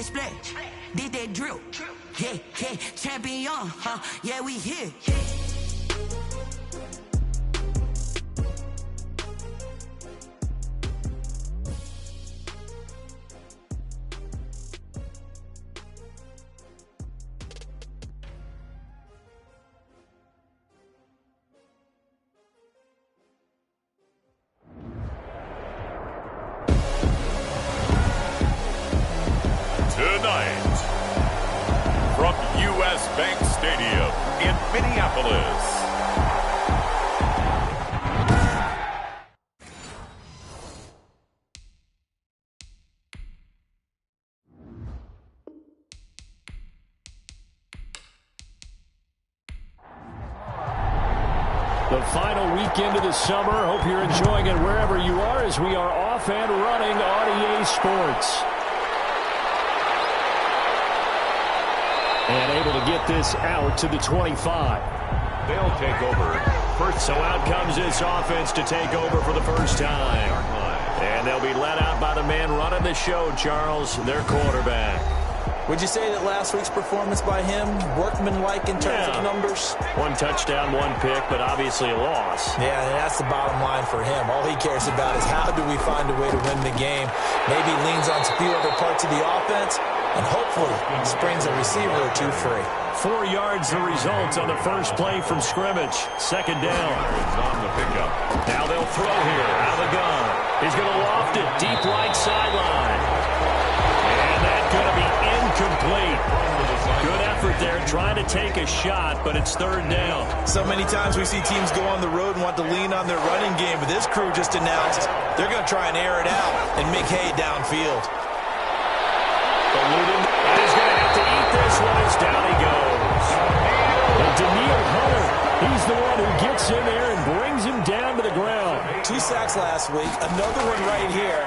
that splash, did that drill. Yeah, yeah, champion, huh? Yeah, we here. Tonight, from U.S. Bank Stadium in Minneapolis, the final weekend of the summer. Hope you're enjoying it wherever you are as we are off and running on EA Sports. And able to get this out to the 25. they'll take over first. So out comes this offense to take over for the first time. And they'll be let out by the man running the show, Charles, their quarterback. Would you say that last week's performance by him, workmanlike in terms of numbers? One touchdown, one pick, but obviously a loss. Yeah, and that's the bottom line for him. All he cares about is how do we find a way to win the game. Maybe leans on a few other parts of the offense, and hopefully springs a receiver or two free. 4 yards the result on the first play from scrimmage. Second down. On the pickup. Now they'll throw here out of the gun. He's going to loft it deep right sideline. And that's going to be incomplete. Good effort there trying to take a shot, but it's third down. So many times we see teams go on the road and want to lean on their running game, but this crew just announced they're going to try and air it out and make hay downfield. He's going to have to eat this one as down he goes. And Daniil Hunter, he's the one who gets in there and brings him down to the ground. 2 sacks last week, another one right here.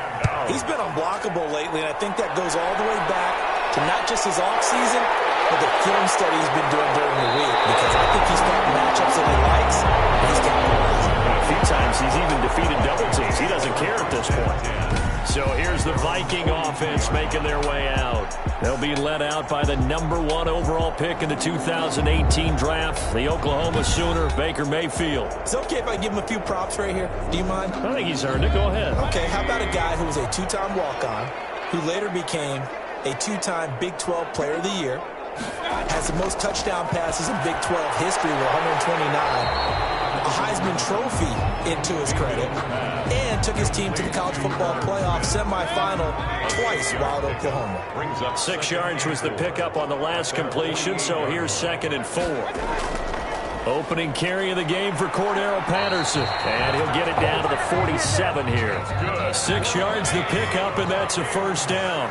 He's been unblockable lately, and I think that goes all the way back to not just his offseason, but the film study he's been doing during the week, because I think he's found matchups that he likes, and he's capitalized. A few times he's even defeated double teams. He doesn't care at this point. So here's the Viking offense making their way out. They'll be led out by the number 1 overall pick in the 2018 draft, the Oklahoma Sooner, Baker Mayfield. It's okay if I give him a few props right here. Do you mind? I think he's earned it. Go ahead. Okay, how about a guy who was a 2-time walk-on, who later became a 2-time Big 12 Player of the Year, has the most touchdown passes in Big 12 history with 129, a Heisman Trophy into his credit, and took his team to the college football playoff semifinal twice while at Oklahoma. 6 yards was the pickup on the last completion, so here's 2nd and 4. Opening carry of the game for Cordero Patterson, and he'll get it down to the 47 here. 6 yards the pickup, and that's a first down.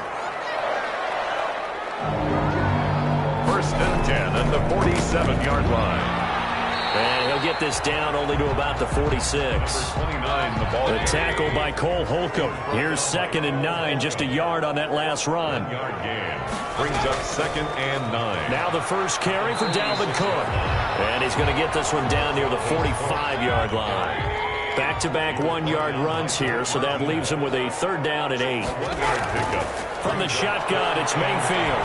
First and 10 at the 47-yard line. And he'll get this down only to about the 46. 29, the tackle by Cole Holcomb. Here's 2nd and 9, just a yard on that last run. Yard gain. Brings up 2nd and 9. Now the first carry for Dalvin Cook. And he's going to get this one down near the 45-yard line. Back-to-back 1-yard runs here, so that leaves him with a 3rd down and 8. 1-yard pickup. From the shotgun, it's Mayfield.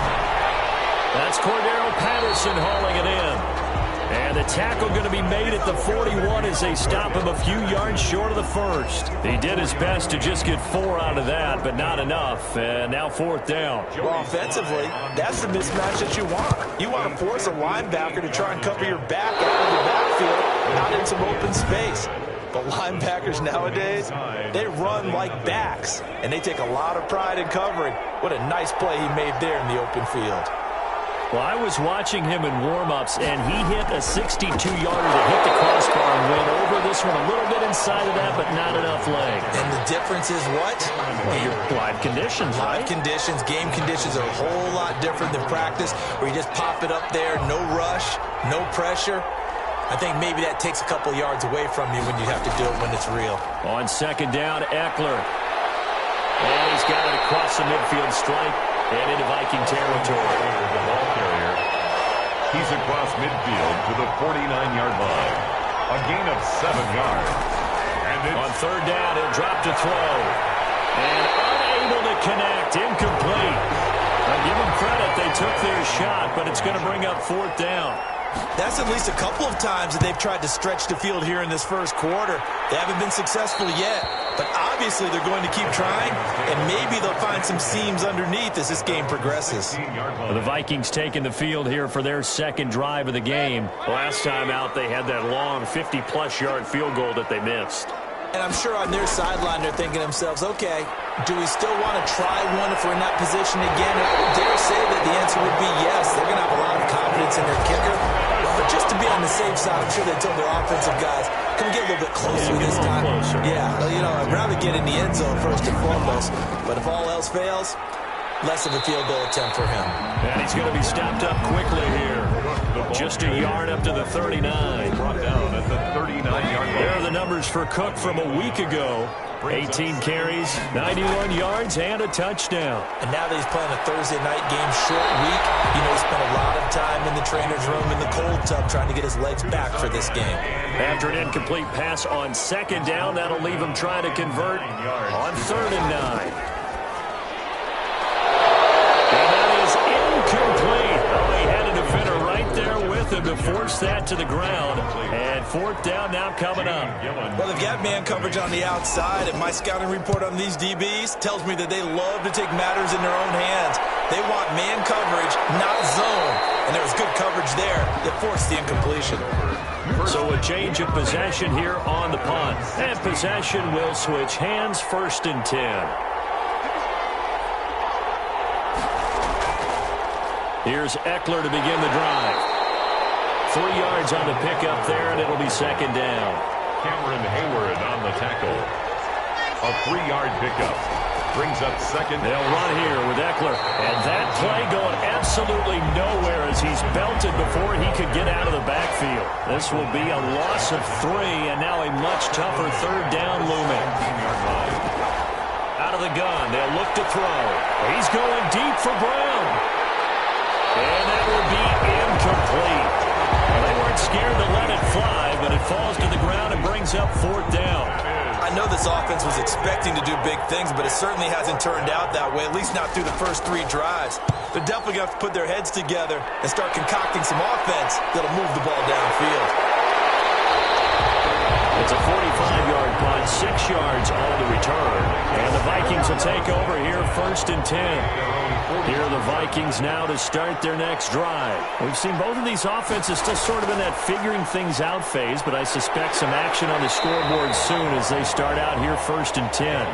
That's Cordero Patterson hauling it in. And the tackle going to be made at the 41 as they stop him a few yards short of the first. He did his best to just get 4 out of that, but not enough. And now 4th down. Well, offensively, that's the mismatch that you want. You want to force a linebacker to try and cover your back out of the backfield, out in some open space. But linebackers nowadays, they run like backs, and they take a lot of pride in covering. What a nice play he made there in the open field. Well, I was watching him in warm-ups, and he hit a 62-yarder that hit the crossbar and went over this one a little bit inside of that, but not enough leg. And the difference is what? Well, your live conditions, right? Live conditions, game conditions are a whole lot different than practice, where you just pop it up there, no rush, no pressure. I think maybe that takes a couple yards away from you when you have to do it when it's real. On 2nd down, Eckler. And he's got it across the midfield stripe and into Viking territory. The ball carrier. He's across midfield to the 49-yard line. A gain of 7 yards. And on 3rd down, he'll drop to throw. And unable to connect. Incomplete. I'll give took their shot, but it's going to bring up fourth down. That's at least a couple of times that they've tried to stretch the field here in this first quarter. They haven't been successful yet, but obviously they're going to keep trying, and maybe they'll find some seams underneath as this game progresses. Well, the Vikings taking the field here for their second drive of the game. Last time out, they had that long 50-plus yard field goal that they missed. And I'm sure on their sideline they're thinking to themselves, okay, do we still want to try one if we're in that position again? I dare say that the answer would be yes. They're going to have a lot of confidence in their kicker. But just to be on the safe side, I'm sure they told their offensive guys, can we get a little bit closer this time? Yeah, well, you know, I'd rather get in the end zone first and foremost. But if all else fails, less of a field goal attempt for him. And he's going to be stopped up quickly here. Just a yard up to the 39. Brought down at the 39-yard line. There are the numbers for Cook from a week ago. 18 carries, 91 yards, and a touchdown. And now that he's playing a Thursday night game, short week, you know, he spent a lot of time in the trainer's room in the cold tub trying to get his legs back for this game. After an incomplete pass on second down, that'll leave him trying to convert on 3rd and 9. And that is incomplete. Oh, he had a defender right there with him to force that to the ground. And fourth down now coming up. Well, they've got man coverage on the outside, and my scouting report on these DBs tells me that they love to take matters in their own hands. They want man coverage, not zone. And there was good coverage there that forced the incompletion. So a change of possession here on the punt. And possession will switch hands, 1st and 10. Here's Eckler to begin the drive. 3 yards on the pickup there, and it'll be 2nd down. Cameron Hayward on the tackle. A 3-yard pickup. Brings up 2nd. They'll run here with Eckler. And that play going absolutely nowhere as he's belted before he could get out of the backfield. This will be a loss of 3, and now a much tougher 3rd down looming. Out of the gun, they'll look to throw. He's going deep for Brown. And that will be incomplete. Well, they weren't scared to let it fly, but it falls to the ground and brings up 4th down. I know this offense was expecting to do big things, but it certainly hasn't turned out that way, at least not through the first 3 drives. They're definitely going to have to put their heads together and start concocting some offense that'll move the ball downfield. It's a 45-yard punt, 6 yards on the return. And the Vikings will take over here 1st and 10. Here are the Vikings now to start their next drive. We've seen both of these offenses still sort of in that figuring things out phase, but I suspect some action on the scoreboard soon as they start out here 1st and 10.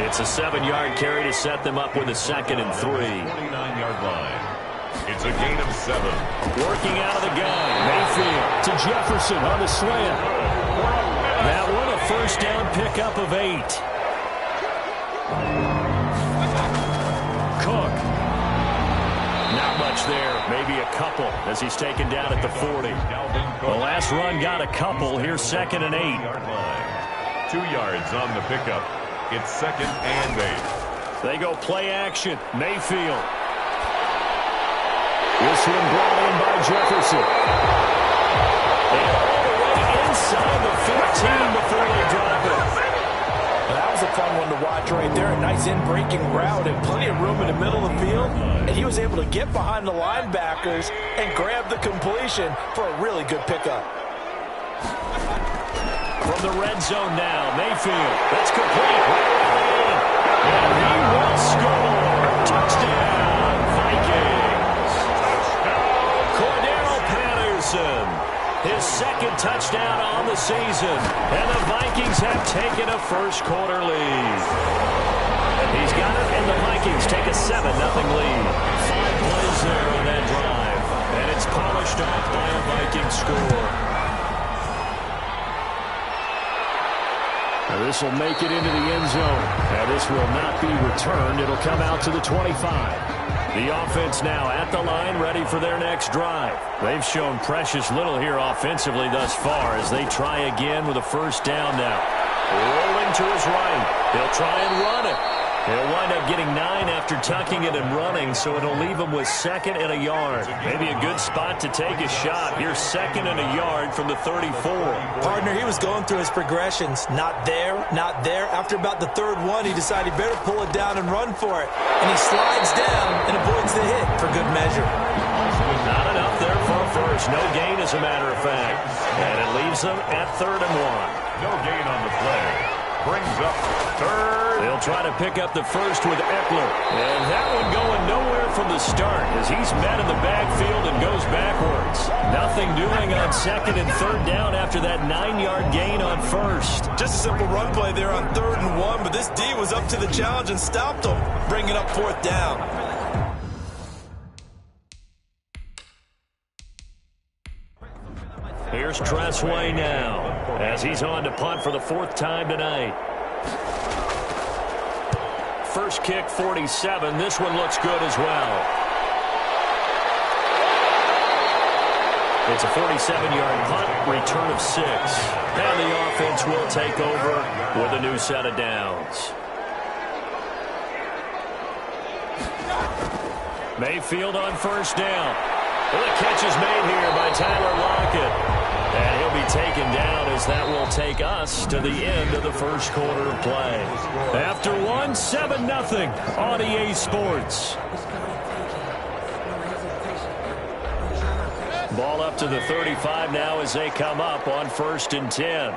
It's a 7-yard carry to set them up with a 2nd and 3. 49-yard line. It's a gain of 7. Working out of the gun. Mayfield to Jefferson on the slant. That one a 1st down pickup of 8. Cook. Not much there. Maybe a couple as he's taken down at the 40. The last run got a couple. Here's 2nd and 8. 2 yards on the pickup. It's 2nd and 8. They go play action. Mayfield. This one brought in by Jefferson. And all the way inside the 15 before they drop it. That was a fun one to watch right there. A nice in-breaking route and plenty of room in the middle of the field. And he was able to get behind the linebackers and grab the completion for a really good pickup. From the red zone now, Mayfield. That's complete. And he will score. Touchdown, Vikings. Cordero Patterson. His 2nd touchdown on the season. And the Vikings have taken a first quarter lead. And he's got it, and the Vikings take a 7-0 lead. 5 plays there on that drive. And it's polished off by a Viking score. Now this will make it into the end zone. Now this will not be returned. It'll come out to the 25. The offense now at the line, ready for their next drive. They've shown precious little here offensively thus far as they try again with a 1st down now. Rolling to his right. They'll try and run it. He'll wind up getting 9 after tucking it and running, so it'll leave him with 2nd and a yard. Maybe a good spot to take a shot. Here's 2nd and a yard from the 34. Partner, he was going through his progressions. Not there, not there. After about the 3rd one, he decided better pull it down and run for it. And he slides down and avoids the hit for good measure. Not enough there for a first. No gain, as a matter of fact. And it leaves them at 3rd and 1. No gain on the play. Brings up 3rd. They'll try to pick up the first with Eckler. And that one going nowhere from the start as he's met in the backfield and goes backwards. Nothing doing on 2nd and 3rd down after that 9-yard gain on 1st. Just a simple run play there on 3rd and 1, but this D was up to the challenge and stopped him, bringing up 4th down. Here's Tressway now as he's on to punt for the 4th time tonight. First kick, 47. This one looks good as well. It's a 47-yard punt, return of 6. And the offense will take over with a new set of downs. Mayfield on 1st down. Well, the catch is made here by Tyler Lockett. And he'll be taken down as that will take us to the end of the 1st quarter of play. After 1, 7-0 on EA Sports. Ball up to the 35 now as they come up on 1st and 10.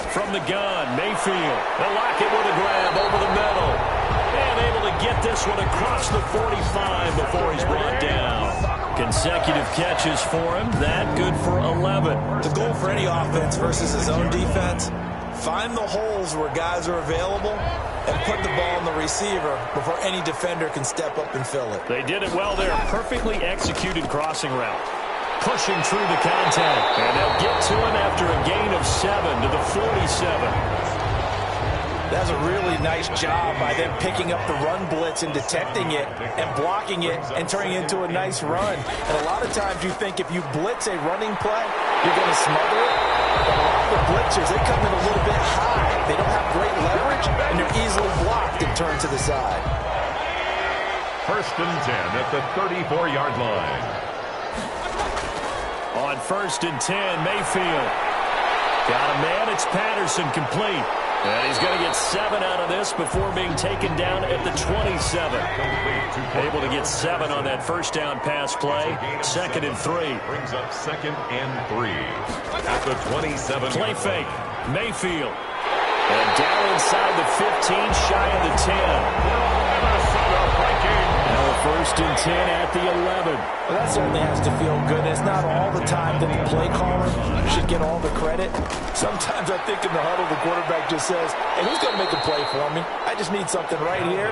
From the gun, Mayfield. Lockett with a grab over the middle. And able to get this one across the 45 before he's brought down. Consecutive catches for him. That good for 11. The goal for any offense versus his own defense, find the holes where guys are available and put the ball on the receiver before any defender can step up and fill it. They did it well there. Perfectly executed crossing route. Pushing through the contact. And they'll get to him after a gain of 7 to the 47. That's a really nice job by them picking up the run blitz and detecting it and blocking it and turning it into a nice run. And a lot of times you think if you blitz a running play, you're going to smother it. But a lot of the blitzers, they come in a little bit high. They don't have great leverage, and they're easily blocked and turned to the side. 1st and 10 at the 34-yard line. On 1st and 10, Mayfield. Got a man, it's Patterson, complete. And he's going to get 7 out of this before being taken down at the 27. Able to get 7 on that 1st down pass play. 2nd and 3. Brings up 2nd and 3 at the 27. Play fake. Mayfield. And down inside the 15, shy of the 10. Now a 1st and 10 at the 11. Well, that certainly has to feel good. It's not all the time that the play caller should get all the credit. Sometimes I think in the huddle, the quarterback just says, hey, who's going to make a play for me? I just need something right here.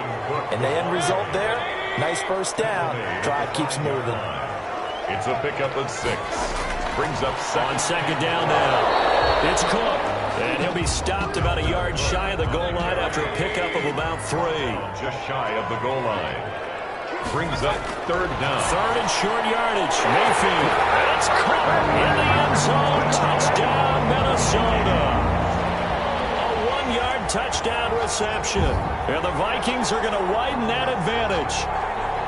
And the end result there, nice 1st down. Drive keeps moving. It's a pickup of 6. Brings up 7. On 2nd down now. It's Cook. And he'll be stopped about a yard shy of the goal line after a pickup of about 3. Just shy of the goal line. Brings up 3rd down. 3rd and short yardage. Mayfield. It's Cook in the end zone. Touchdown, Minnesota. A 1-yard touchdown reception. And the Vikings are going to widen that advantage.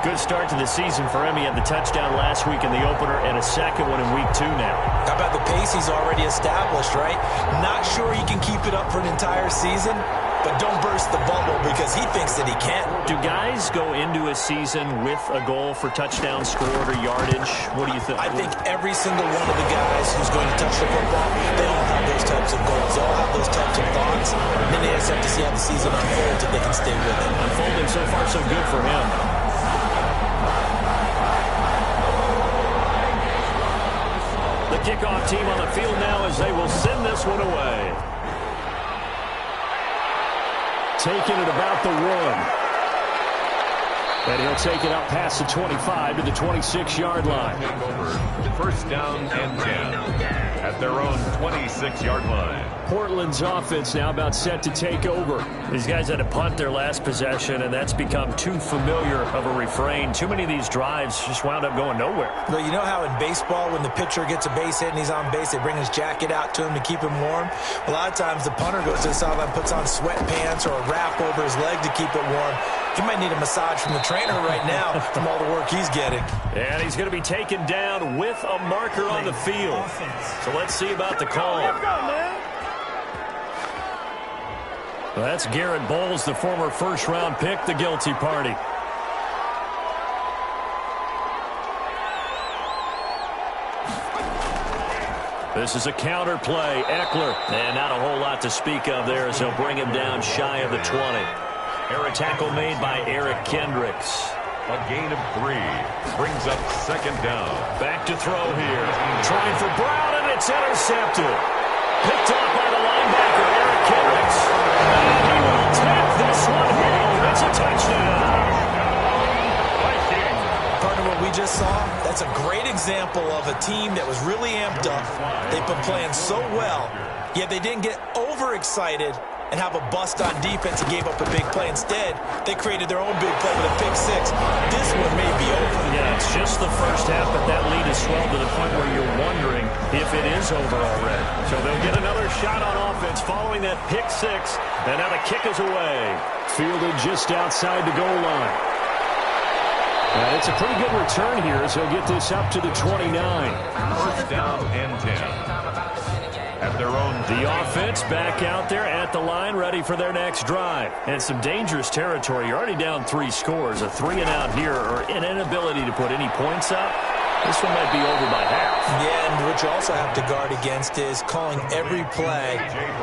Good start to the season for him. He had the touchdown last week in the opener and a 2nd one in week 2 now. How about the pace he's already established, right? Not sure he can keep it up for an entire season, but don't burst the bubble because he thinks that he can. Do guys go into a season with a goal for touchdown scored or yardage? What do you think? I think every single one of the guys who's going to touch the football, they all have those types of goals. They all have those types of thoughts. And then they just have to see how the season unfolds if they can stay with it. Unfolding so far so good for him. The kickoff team on the field now as they will send this one away. Taking it about the 1. And he'll take it up past the 25 to the 26-yard line. First down and 10 at their own 26-yard line. Portland's offense now about set to take over. These guys had to punt their last possession, and that's become too familiar of a refrain. Too many of these drives just wound up going nowhere. Well, you know how in baseball, when the pitcher gets a base hit and he's on base, they bring his jacket out to him to keep him warm? A lot of times the punter goes to the sideline, puts on sweatpants or a wrap over his leg to keep it warm. He might need a massage from the trainer right now from all the work he's getting. And he's going to be taken down with a marker on the field. So let's see about the call. Well, that's Garrett Bowles, the former first-round pick, the guilty party. This is a counter play. Eckler. And not a whole lot to speak of there as they'll bring him down shy of the 20. Air tackle made by Eric Kendricks. A gain of 3 brings up second down. Back to throw here. Trying for Brown, and it's intercepted. Picked off by the linebacker, Eric Kendricks. And he will tap this one home. It's a touchdown. Partner, what we just saw, that's a great example of a team that was really amped up. They've been playing so well, yet they didn't get overexcited and have a bust on defense and gave up a big play. Instead, they created their own big play with a pick 6. This one may be over. Yeah, it's just the first half, but that lead is swelled to the point where you're wondering if it is over already. So they'll get another shot on offense following that pick 6, and now the kick is away. Fielded just outside the goal line. And it's a pretty good return here as he'll get this up to the 29. First down and 10. At their own. The offense back out there at the line, ready for their next drive. And some dangerous territory. You're already down 3 scores. A 3-and-out here, or an inability to put any points up. This one might be over by half. Yeah, and what you also have to guard against is calling every play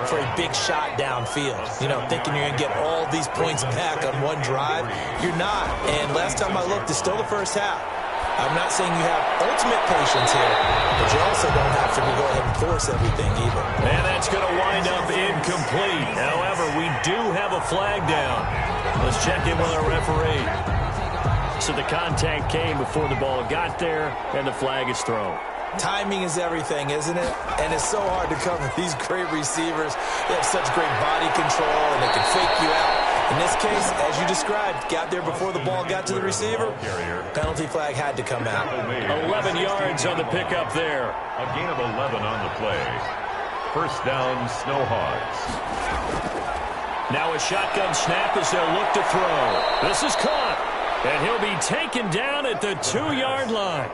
for a big shot downfield. You know, thinking you're going to get all these points back on one drive. You're not. And last time I looked, it's still the first half. I'm not saying you have ultimate patience here, but you also don't have to go ahead and force everything either. And that's going to wind up incomplete. However, we do have a flag down. Let's check in with our referee. So the contact came before the ball got there, and the flag is thrown. Timing is everything, isn't it? And it's so hard to cover these great receivers. They have such great body control, and they can fake you out. In this case, as you described, got there before the ball got to the receiver. Penalty flag had to come out. 11 yards on the pickup there. A gain of 11 on the play. First down, Snowhogs. Now a shotgun snap as they'll look to throw. This is caught. And he'll be taken down at the 2-yard line.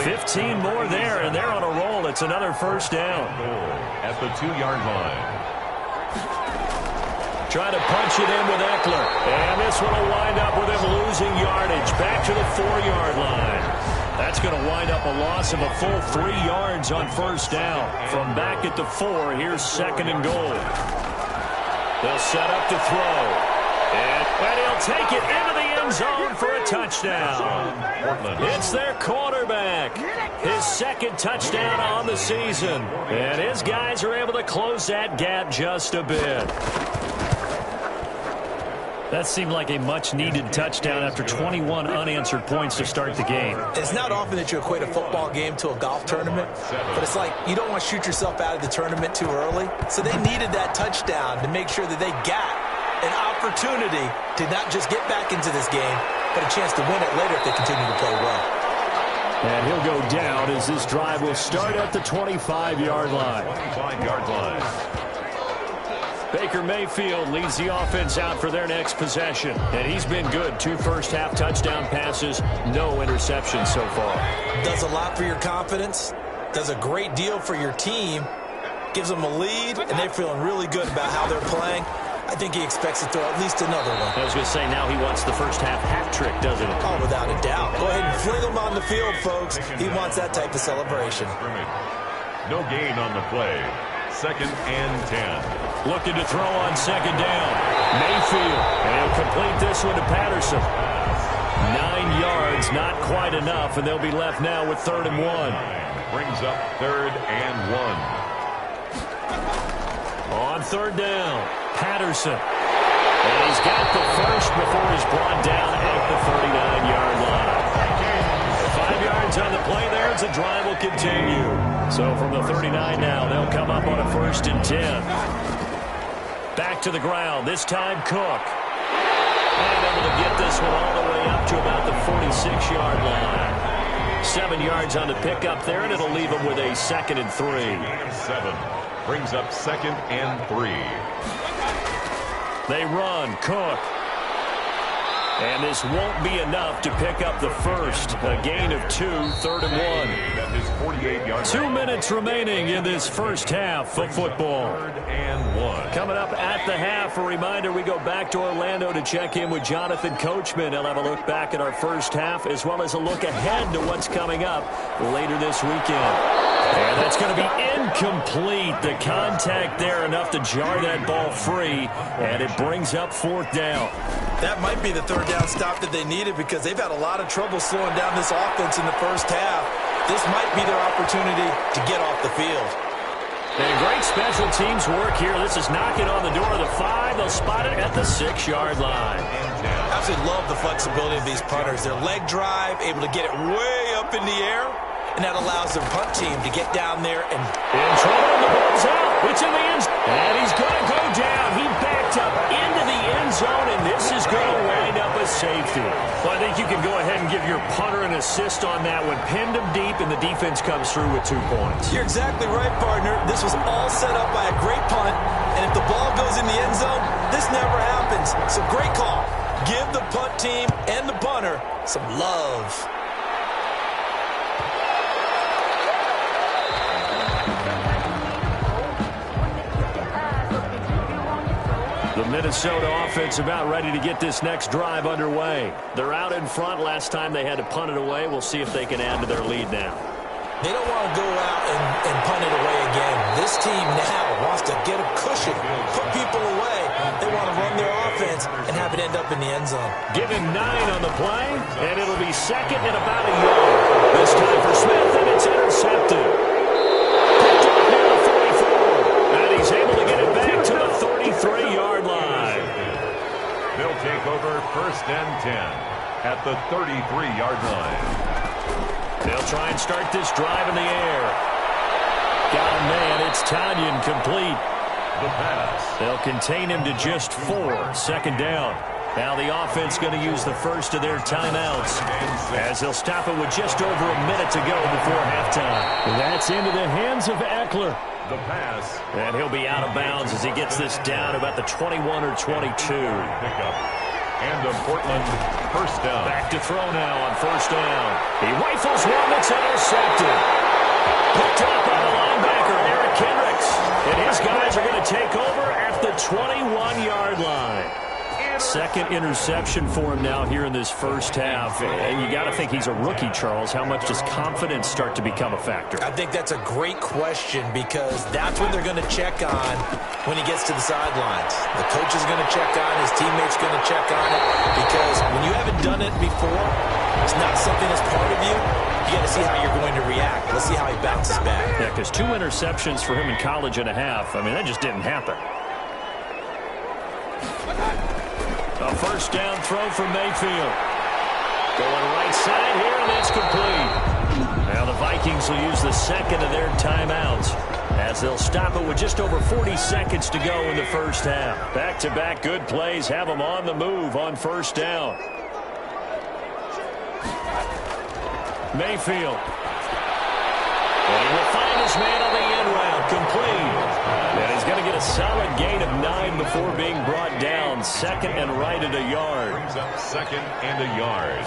15 more there, and they're on a roll. It's another first down. At the 2-yard line. Trying to punch it in with Eckler. And this one will wind up with him losing yardage. Back to the 4-yard line. That's going to wind up a loss of a full 3 yards on first down. From back at the 4, here's second and goal. They'll set up to throw. And he'll take it into the end zone for a touchdown. It's their quarterback. His second touchdown on the season. And his guys are able to close that gap just a bit. That seemed like a much-needed touchdown after 21 unanswered points to start the game. It's not often that you equate a football game to a golf tournament, but it's like you don't want to shoot yourself out of the tournament too early. So they needed that touchdown to make sure that they got an opportunity to not just get back into this game, but a chance to win it later if they continue to play well. And he'll go down as this drive will start at the 25-yard line. 25-yard line. Baker Mayfield leads the offense out for their next possession. And he's been good. 2 first-half touchdown passes, no interceptions so far. Does a lot for your confidence, does a great deal for your team, gives them a lead, and they're feeling really good about how they're playing. I think he expects to throw at least another one. I was going to say, now he wants the first-half hat trick, doesn't he? Oh, without a doubt. Go ahead and fling him on the field, folks. He wants that type of celebration. No gain on the play. Second and 10. Looking to throw on second down. Mayfield. And he'll complete this one to Patterson. 9 yards, not quite enough, and they'll be left now with 3rd and 1. Brings up 3rd and 1. On 3rd down, Patterson. And he's got the first before he's brought down at the 39-yard line. 5 yards on the play there as the drive will continue. So from the 39 now, they'll come up on a 1st and 10. Back to the ground, this time Cook. And able to get this one all the way up to about the 46-yard line. 7 yards on the pickup there, and it'll leave him with a 2nd and 3. 7 brings up 2nd and 3. They run, Cook. And this won't be enough to pick up the first. A gain of 2, 3rd and 1. 2 minutes remaining in this first half of football. 3rd and 1. Coming up at the half, a reminder, we go back to Orlando to check in with Jonathan Coachman. He'll have a look back at our first half as well as a look ahead to what's coming up later this weekend. And that's going to be incomplete. The contact there enough to jar that ball free, and it brings up 4th down. That might be the 3rd down stop that they needed because they've had a lot of trouble slowing down this offense in the first half. This might be their opportunity to get off the field. And great special teams work here. This is knocking on the door of the 5. They'll spot it at the 6-yard line. Absolutely love the flexibility of these punters. Their leg drive, able to get it way up in the air, and that allows their punt team to get down there and... In trouble, and the ball's out. It's in the end zone. And he's going to go down. He backed up into the end zone, and this is going to wind up a safety. Well, I think you can go ahead and give your punter an assist on that one. Pinned him deep, and the defense comes through with 2 points. You're exactly right, partner. This was all set up by a great punt, and if the ball goes in the end zone, this never happens. So great call. Give the punt team and the punter some love. The Minnesota offense about ready to get this next drive underway. They're out in front. Last time they had to punt it away. We'll see if they can add to their lead now. They don't want to go out and punt it away again. This team now wants to get a cushion, put people away. They want to run their offense and have it end up in the end zone. Give him 9 on the play, and it'll be 2nd and about a yard. This time for Smith, and it's intercepted. Picked up near the 44, and he's able to get it back to the 33-yard line. They'll take over 1st and 10 at the 33-yard line. They'll try and start this drive in the air. Got a man. It's Tanyan complete. The pass. They'll contain him to just 4. 2nd down. Now the offense going to use the first of their timeouts as they'll stop it with just over a minute to go before halftime. That's into the hands of Eckler. The pass. And he'll be out of bounds as he gets this down about the 21 or 22. Pickup. And a Portland 1st down. Back to throw now on 1st down. He rifles one that's intercepted. Picked up by the linebacker, Eric Kendricks. And his guys are going to take over at the 21-yard line. 2nd interception for him now here in this first half. And you got to think he's a rookie, Charles. How much does confidence start to become a factor? I think that's a great question because that's what they're going to check on when he gets to the sidelines. The coach is going to check on, his teammates going to check on it because when you haven't done it before, it's not something that's part of you. You got to see how you're going to react. Let's see how he bounces back. Yeah, because 2 interceptions for him in college and a half. I mean, that just didn't happen. A 1st down throw from Mayfield. Going right side here, and it's complete. Now the Vikings will use the 2nd of their timeouts as they'll stop it with just over 40 seconds to go in the first half. Back-to-back good plays have them on the move on 1st down. Mayfield. And he will find his man on the end route, complete. And he's going to get a solid gain of 9 before being brought down. 2nd and right at a yard. Brings up 2nd and a yard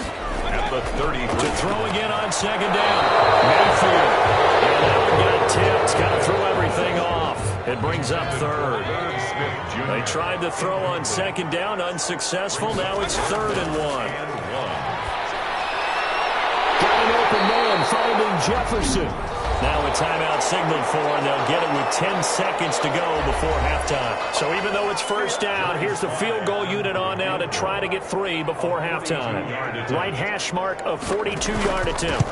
at the 30. To throw again on 2nd down. Mayfield. And that one got tipped. Got to throw everything off. It brings up 3rd. They tried to throw on 2nd down. Unsuccessful. Now it's 3rd and 1. Got an open man finding Jefferson. Now a timeout signaled for, and they'll get it with 10 seconds to go before halftime. So even though it's 1st down, here's the field goal unit on now to try to get 3 before halftime. Right hash mark of 42-yard attempt.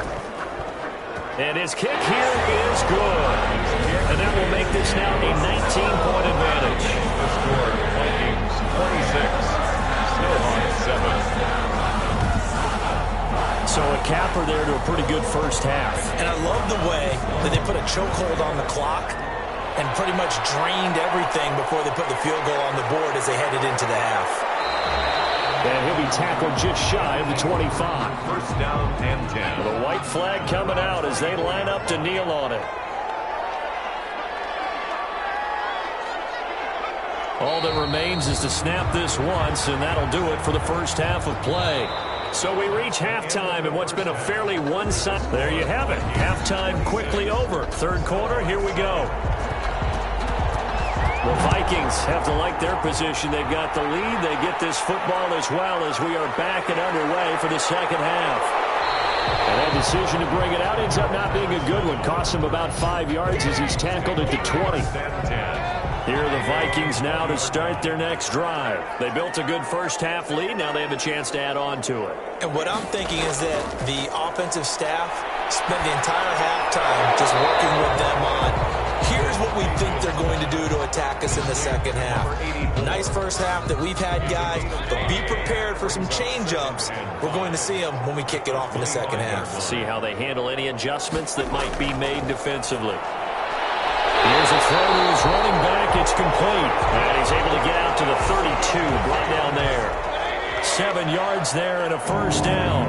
And his kick here is good. And that will make this now a 19-point advantage. The score, Vikings 26. wrapper there to a pretty good first half. And I love the way that they put a chokehold on the clock and pretty much drained everything before they put the field goal on the board as they headed into the half. And he'll be tackled just shy of the 25. First down and 10. The white flag coming out as they line up to kneel on it. All that remains is to snap this once, and that'll do it for the first half of play. So we reach halftime in what's been a fairly one-sided. There you have it. Halftime quickly over. Third quarter, here we go. The Vikings have to like their position. They've got the lead. They get this football as well as we are back and underway for the second half. And that decision to bring it out ends up not being a good one. Costs him about 5 yards as he's tackled at the 20. Here are the Vikings now to start their next drive. They built a good first half lead. Now they have a chance to add on to it. And what I'm thinking is that the offensive staff spent the entire halftime just working with them on, here's what we think they're going to do to attack us in the second half. Nice first half that we've had, guys, but be prepared for some change-ups. We're going to see them when we kick it off in the second half. See how they handle any adjustments that might be made defensively. Here's a throw to his running back. It's complete. And he's able to get out to the 32. Brought down there. 7 yards there and a first down.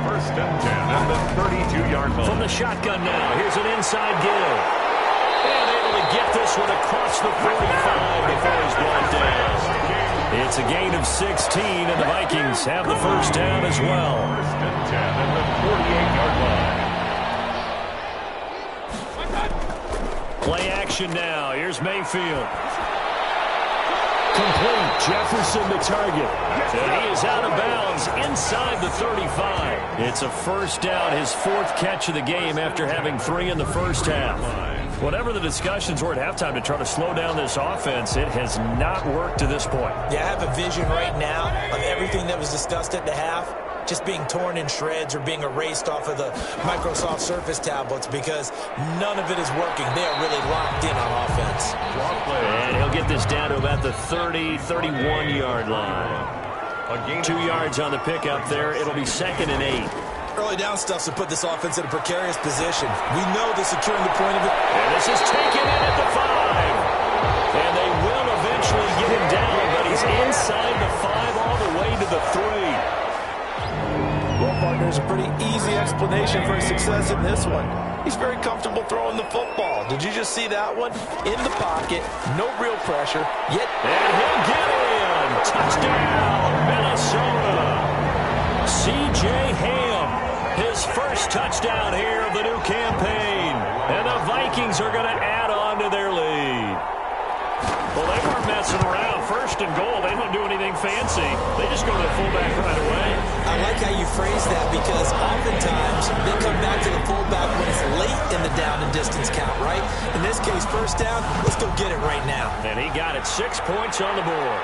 First and 10 at the 32-yard line. From the shotgun now. Here's an inside give. And able to get this one across the 45 before he's brought down. It's a gain of 16, and the Vikings have the first down as well. First and 10 at the 48-yard line. Play action now. Here's Mayfield. Complete. Jefferson the target. And he is out of bounds inside the 35. It's a first down, his fourth catch of the game after having 3 in the first half. Whatever the discussions were at halftime to try to slow down this offense, it has not worked to this point. Yeah, I have a vision right now of everything that was discussed at the half just being torn in shreds or being erased off of the Microsoft Surface tablets because none of it is working. They are really locked in on offense. And he'll get this down to about the 31-yard line. 2 yards on the pickup there. It'll be 2nd and 8. Early down stuff to put this offense in a precarious position. We know they're securing the point of it. And this is taken in at the 5. And they will eventually get him down, but he's inside the 5 all the way to the 3. Well, partner, there's a pretty easy explanation for his success in this one. He's very comfortable throwing the football. Did you just see that one? In the pocket, no real pressure, yet... And he'll get in! Touchdown, Minnesota! C.J. Ham, his first touchdown here of the new campaign. And the Vikings are going to add on to their lead. Well, they weren't messing around. First and goal, they don't do anything fancy. They just go to the fullback right away. I like how you phrase that because oftentimes they come back to the fullback when it's late in the down and distance count, right? In this case, first down, let's go get it right now. And he got it. 6 points on the board.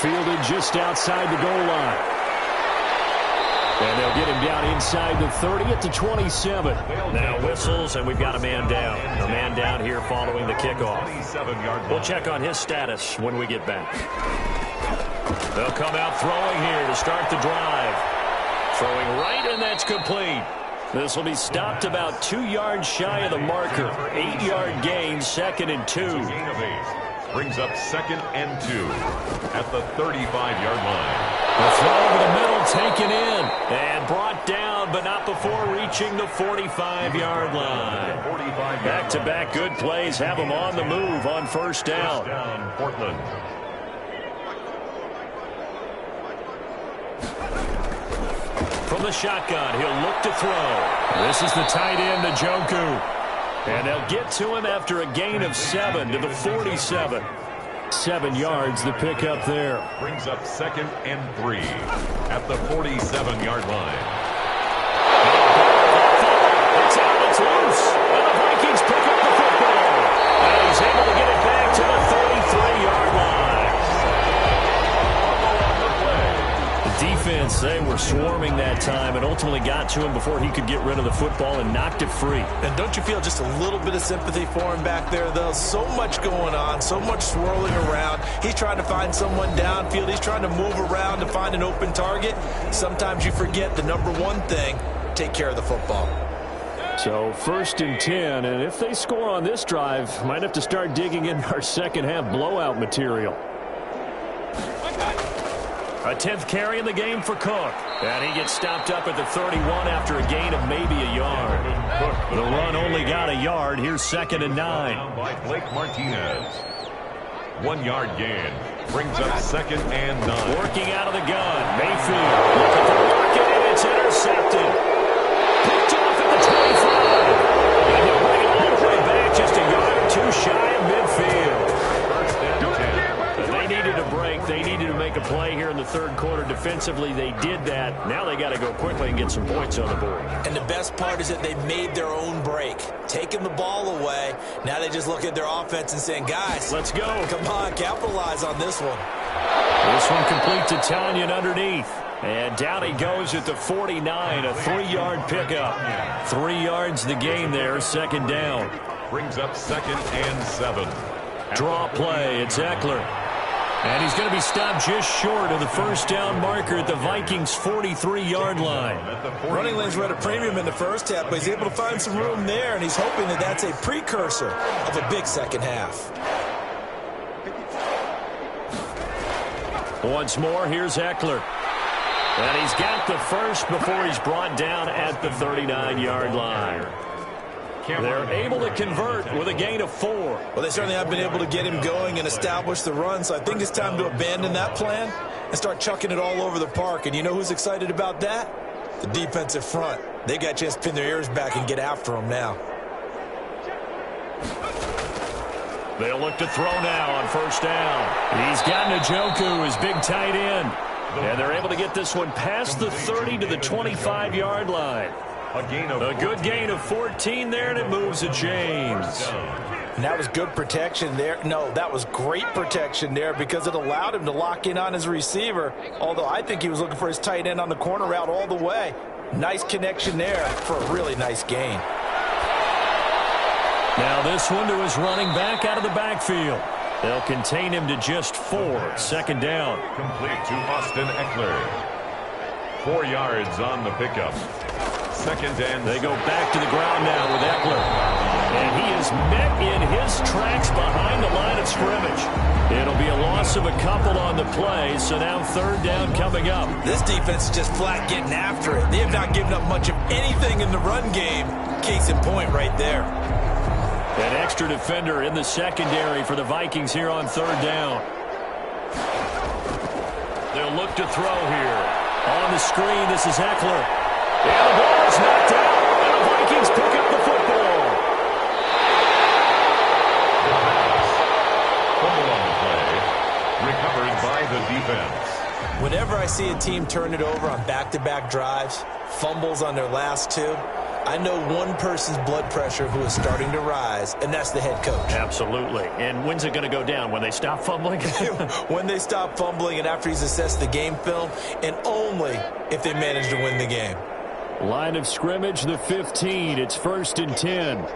Fielded just outside the goal line. And they'll get him down inside the 30 at the 27. Now whistles, and we've got a man down. A man down here following the kickoff. We'll check on his status when we get back. They'll come out throwing here to start the drive. Throwing right, and that's complete. This will be stopped about 2 yards shy of the marker. 8-yard gain, 2nd and 2. Brings up 2nd and 2 at the 35-yard line. The throw over the middle taken in and brought down, but not before reaching the 45-yard line. Back-to-back good plays have them on the move on first down. Portland. From the shotgun, he'll look to throw. This is the tight end, Njoku. And they'll get to him after a gain of 7 to the 47. 7 yards, the pickup there. Brings up 2nd and 3 at the 47-yard line. It's out, it's loose. And the Vikings pick up the football. And he's able to get it back to the 33-yard line. The defense, they were swarming that time and ultimately got to him before he could get rid of the football and knocked it free. And don't you feel just a little bit of sympathy for him back there, though? So much going on, so much swirling around. He's trying to find someone downfield. He's trying to move around to find an open target. Sometimes you forget the number one thing, take care of the football. So 1st and 10, and if they score on this drive, might have to start digging in our second half blowout material. A 10th carry in the game for Cook. And he gets stopped up at the 31 after a gain of maybe a yard. The run only got a yard. Here's 2nd and 9. By Blake Martinez. 1 yard gain. Brings up 2nd and 9. Working out of the gun. Mayfield looking for Lockett, and it's intercepted. Picked off at the 25. And he'll bring it all the way back, just a yard or two shy of midfield. They needed a break. They needed to make a play here in the 3rd quarter. Defensively, they did that. Now they got to go quickly and get some points on the board. And the best part is that they made their own break. Taking the ball away. Now they just look at their offense and saying, guys, let's go. Come on, capitalize on this one. This one complete to Tanyan underneath. And down he goes at the 49, a 3-yard pickup. 3 yards the gain there, 2nd down. Brings up 2nd and 7. Draw play, it's Eckler. And he's going to be stopped just short of the 1st down marker at the Vikings' 43-yard line. Running lanes were at a premium in the first half, but he's able to find some room there, and he's hoping that that's a precursor of a big second half. Once more, here's Eckler. And he's got the first before he's brought down at the 39-yard line. They're able to convert with a gain of 4. Well, they certainly have been able to get him going and establish the run, so I think it's time to abandon that plan and start chucking it all over the park. And you know who's excited about that? The defensive front. They got a chance to pin their ears back and get after him now. They'll look to throw now on 1st down. He's got Njoku, his big tight end. And they're able to get this one past the 30 to the 25-yard line. A good gain of 14 there, and it moves the chains. And that was good protection there. No, that was great protection there because it allowed him to lock in on his receiver, although I think he was looking for his tight end on the corner route all the way. Nice connection there for a really nice gain. Now this one to his running back out of the backfield. They'll contain him to just 4. 2nd down. Complete to Austin Eckler. 4 yards on the pickup. 2nd and they go back to the ground now with Eckler. And he is met in his tracks behind the line of scrimmage. It'll be a loss of a couple on the play, so now 3rd down coming up. This defense is just flat getting after it. They have not given up much of anything in the run game. Case in point right there. An extra defender in the secondary for the Vikings here on 3rd down. They'll look to throw here. On the screen, this is Eckler. And the ball is knocked out, and the Vikings pick up the football. Fumble on the play. Recovered by the defense. Whenever I see a team turn it over on back-to-back drives, fumbles on their last 2, I know one person's blood pressure who is starting to rise, and that's the head coach. Absolutely. And when's it going to go down? When they stop fumbling? When they stop fumbling and after he's assessed the game film, and only if they manage to win the game. Line of scrimmage, the 15. It's 1st and 10.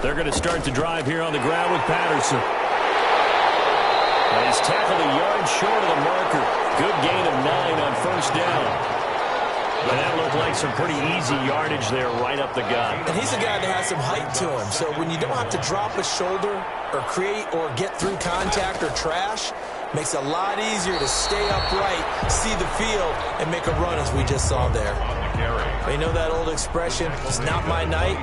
They're going to start the drive here on the ground with Patterson. And he's tackled a yard short of the marker. Good gain of 9 on 1st down. And that looked like some pretty easy yardage there right up the gut. And he's a guy that has some height to him. So when you don't have to drop a shoulder or create or get through contact or trash, makes it a lot easier to stay upright, see the field, and make a run as we just saw there. You know that old expression, it's not my night?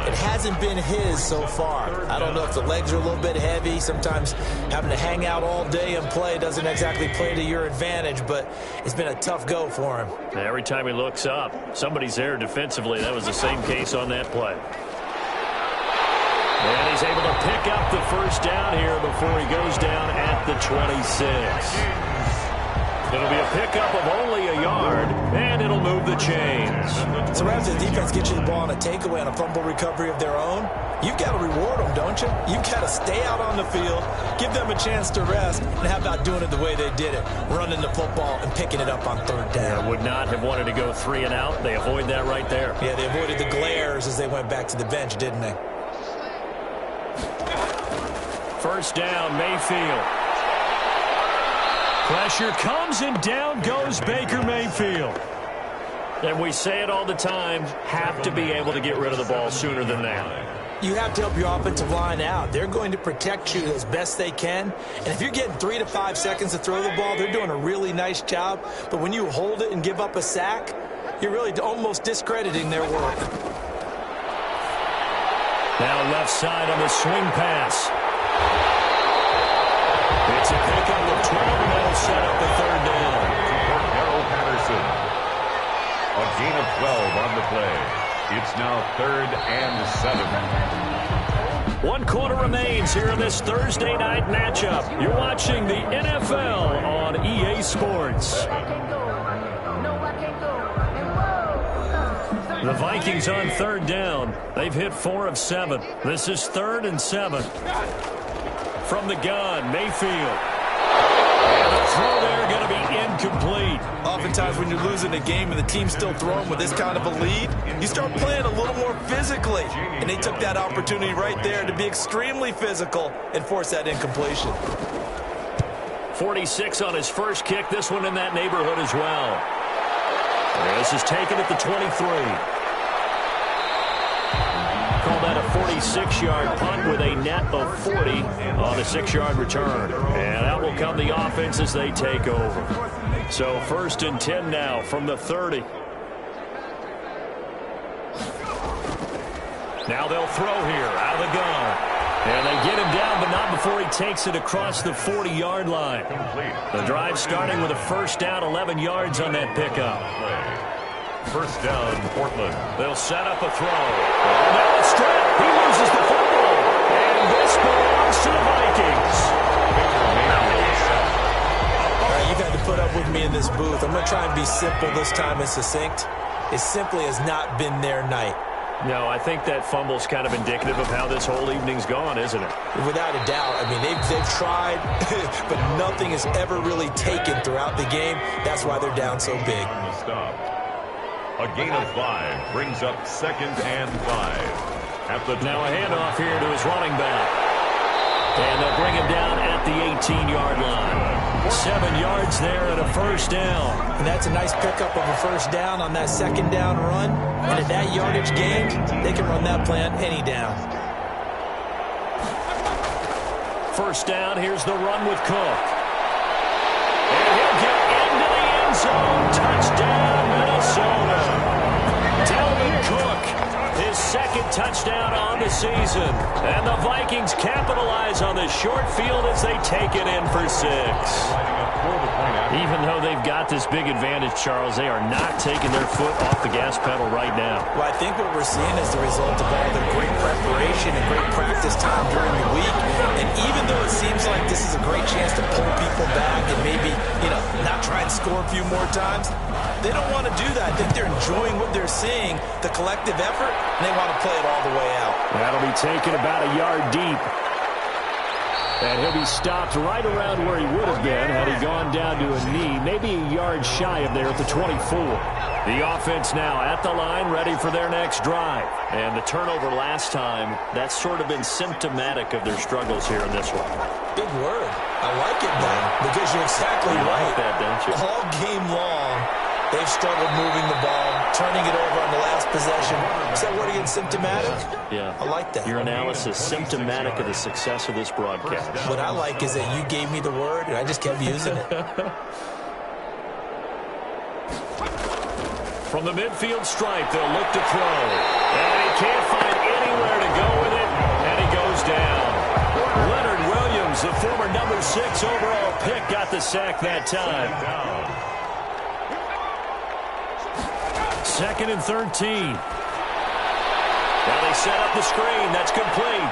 It hasn't been his so far. I don't know if the legs are a little bit heavy. Sometimes having to hang out all day and play doesn't exactly play to your advantage, but it's been a tough go for him. Every time he looks up, somebody's there defensively. That was the same case on that play. And he's able to pick up the 1st down here before he goes down at the 26. It'll be a pickup of only a yard, and it'll move the chains. So after the defense gets you the ball on a takeaway and a fumble recovery of their own, you've got to reward them, don't you? You've got to stay out on the field, give them a chance to rest, and how about doing it the way they did it, running the football and picking it up on 3rd down. They would not have wanted to go 3 and out. They avoid that right there. Yeah, they avoided the glares as they went back to the bench, didn't they? 1st down, Mayfield. Pressure comes, and down goes Baker Mayfield. And we say it all the time, have to be able to get rid of the ball sooner than that. You have to help your offensive line out. They're going to protect you as best they can. And if you're getting 3 to 5 seconds to throw the ball, they're doing a really nice job. But when you hold it and give up a sack, you're really almost discrediting their work. Now left side on the swing pass. It's a pickup of 12, and that'll set up the third down. Cordero Patterson. A gain of 12 on the play. It's now 3rd and 7. 1 quarter remains here in this Thursday night matchup. You're watching the NFL on EA Sports. The Vikings on 3rd down. They've hit 4 of 7. This is 3rd and 7. From the gun, Mayfield. And the throw there going to be incomplete. Oftentimes when you're losing a game and the team's still throwing with this kind of a lead, you start playing a little more physically. And they took that opportunity right there to be extremely physical and force that incompletion. 46 on his first kick. This one in that neighborhood as well. This is taken at the 23. Call that a 46-yard punt with a net of 40 on a 6-yard return. And out will come the offense as they take over. So 1st and 10 now from the 30. Now they'll throw here out of the gun. And they get him down, but not before he takes it across the 40-yard line. The drive starting with a 1st down, 11 yards on that pickup. 1st down, Portland. They'll set up a throw. And now a strip. He loses the football. And this belongs to the Vikings. All right, you've had to put up with me in this booth. I'm going to try and be simple this time and succinct. It simply has not been their night. No, I think that fumble's kind of indicative of how this whole evening's gone, isn't it? Without a doubt. I mean, they've tried, but nothing has ever really taken throughout the game. That's why they're down so big. Stop. A gain of 5 brings up 2nd and 5. Now a handoff here to his running back. And they'll bring him down at the 18-yard line. 7 yards there and a 1st down. And that's a nice pickup of a 1st down on that 2nd down run. And at that yardage gain, they can run that plan any down. 1st down, here's the run with Cook. And he'll get into the end zone. Touchdown, Minnesota. Dalvin Cook, his 2nd touchdown on the season. And the Vikings capitalize on the short field as they take it in for 6. Even though they've got this big advantage, Charles, they are not taking their foot off the gas pedal right now. Well, I think what we're seeing is the result of all the great preparation and great practice time during the week. And even though it seems like this is a great chance to pull people back and maybe, not try and score a few more times, they don't want to do that. I think they're enjoying what they're seeing, the collective effort, and they want to play it all the way out. That'll be taken about a yard deep. And he'll be stopped right around where he would have been had he gone down to a knee, maybe a yard shy of there at the 24. The offense now at the line, ready for their next drive. And the turnover last time, that's sort of been symptomatic of their struggles here in this one. Big word. I like it, man, because you're exactly you right. Like that, don't you? All game long, they've struggled moving the ball, turning it over on the last possession. Is that word again, symptomatic? Yeah. I like that. Your analysis, symptomatic of the success of this broadcast. What I like is that you gave me the word, and I just kept using it. From the midfield stripe, they'll look to throw. And he can't find anywhere to go with it, and he goes down. Leonard Williams, the former number 6 overall pick, got the sack that time. 2nd and 13. Now they set up the screen. That's complete.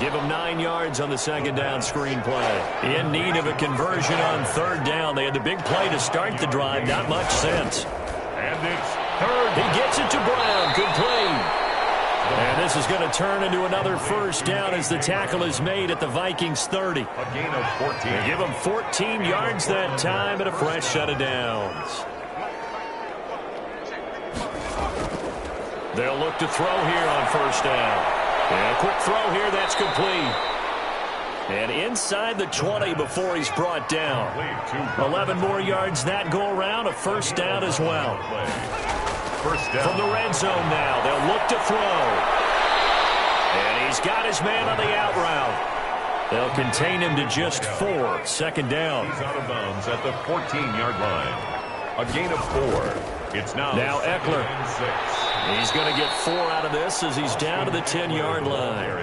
Give them 9 yards on the 2nd down screen play. In need of a conversion on 3rd down. They had the big play to start the drive. Not much sense. And it's 3rd. He gets it to Brown. Complete. And this is going to turn into another 1st down as the tackle is made at the Vikings 30. A gain of 14. They give them 14 yards that time and a fresh set of downs. They'll look to throw here on 1st down. And a quick throw here, that's complete. And inside the 20 before he's brought down. 11 more yards that go around, a first down as well. First down. From the red zone now, they'll look to throw. And he's got his man on the out route. They'll contain him to just 4. Second down. He's out of bounds at the 14-yard line. A gain of 4. It's now Eckler. 6. He's going to get 4 out of this as he's down to the 10-yard line.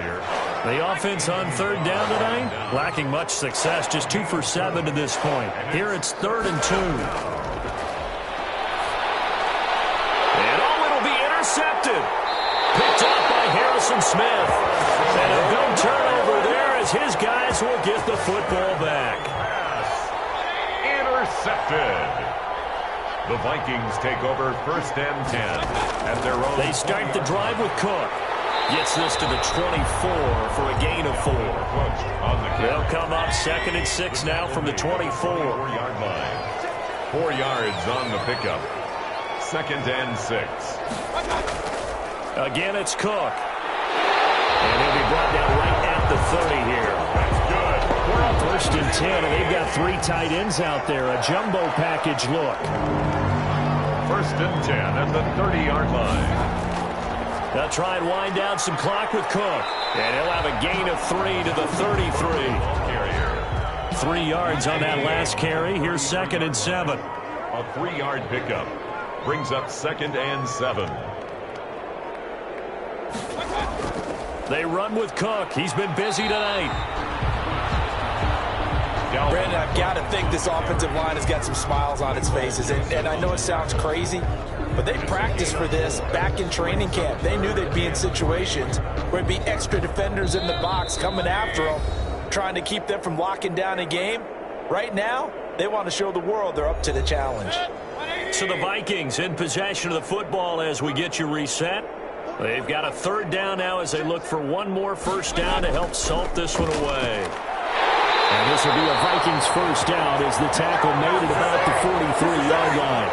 The offense on third down tonight, lacking much success, just 2 for 7 to this point. Here it's 3rd and 2. And it'll be intercepted. Picked up by Harrison Smith. And a big turnover there as his guys will get the football back. Intercepted. The Vikings take over 1st and 10 at their own. They start the drive with Cook. Gets this to the 24 for a gain of 4. They'll come up 2nd and 6 now from the 24-yard line. 4 yards on the pickup. 2nd and 6. Again, it's Cook. And he'll be brought down right at the 30 here. That's good. We're on 1st and 10, and they've got 3 tight ends out there. A jumbo package look. 1st and 10 at the 30-yard line. They'll try and wind down some clock with Cook. And he'll have a gain of 3 to the 33. 3 yards on that last carry. Here's 2nd and 7. A 3-yard pickup brings up 2nd and 7. They run with Cook. He's been busy tonight. Brandon, I've got to think this offensive line has got some smiles on its faces. And I know it sounds crazy, but they practiced for this back in training camp. They knew they'd be in situations where there'd be extra defenders in the box coming after them, trying to keep them from locking down a game. Right now, they want to show the world they're up to the challenge. So the Vikings in possession of the football as we get you reset. They've got a 3rd down now as they look for one more first down to help salt this one away. And this will be a Vikings first down as the tackle made at about the 43-yard line.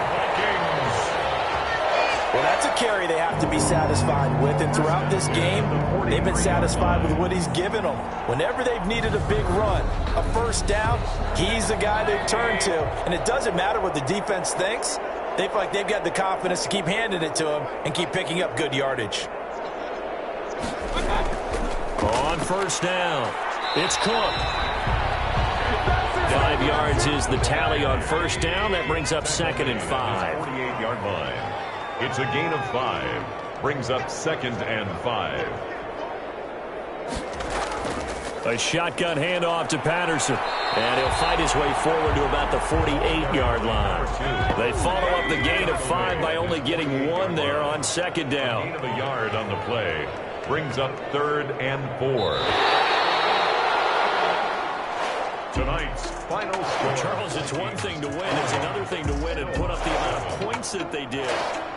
Well, that's a carry they have to be satisfied with. And throughout this game, they've been satisfied with what he's given them. Whenever they've needed a big run, a first down, he's the guy they've turned to. And it doesn't matter what the defense thinks. They feel like they've got the confidence to keep handing it to him and keep picking up good yardage. On first down, it's Cook. 5 yards is the tally on first down. That brings up 2nd and 5. 48-yard line. It's a gain of 5. Brings up 2nd and 5. A shotgun handoff to Patterson. And he'll fight his way forward to about the 48-yard line. They follow up the gain of 5 by only getting 1 there on 2nd down. Gain of a yard on the play. Brings up 3rd and 4. Tonight's final score. Charles, it's one thing to win. It's another thing to win and put up the amount of points that they did.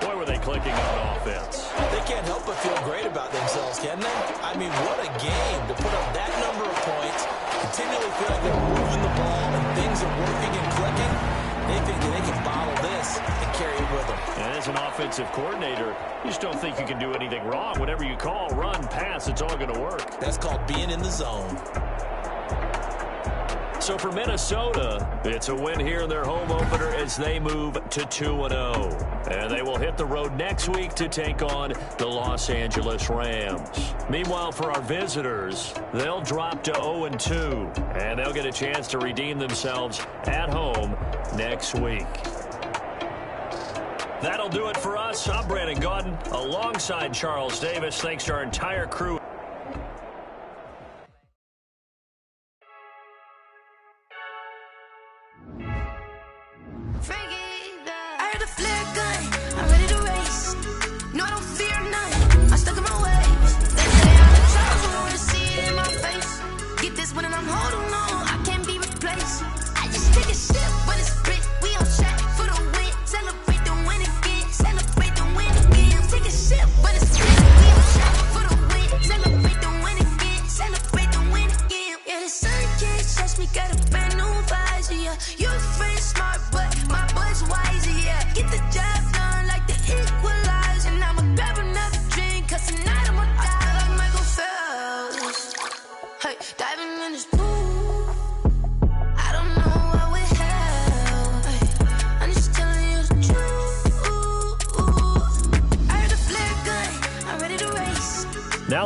Boy, were they clicking on offense. They can't help but feel great about themselves, can they? I mean, what a game to put up that number of points, continually feel like they're moving the ball and things are working and clicking. They think that they can bottle this and carry it with them. And as an offensive coordinator, you just don't think you can do anything wrong. Whatever you call, run, pass, it's all going to work. That's called being in the zone. So for Minnesota, it's a win here in their home opener as they move to 2-0. And they will hit the road next week to take on the Los Angeles Rams. Meanwhile, for our visitors, they'll drop to 0-2. And they'll get a chance to redeem themselves at home next week. That'll do it for us. I'm Brandon Gaudin alongside Charles Davis. Thanks to our entire crew. Diving in this pool.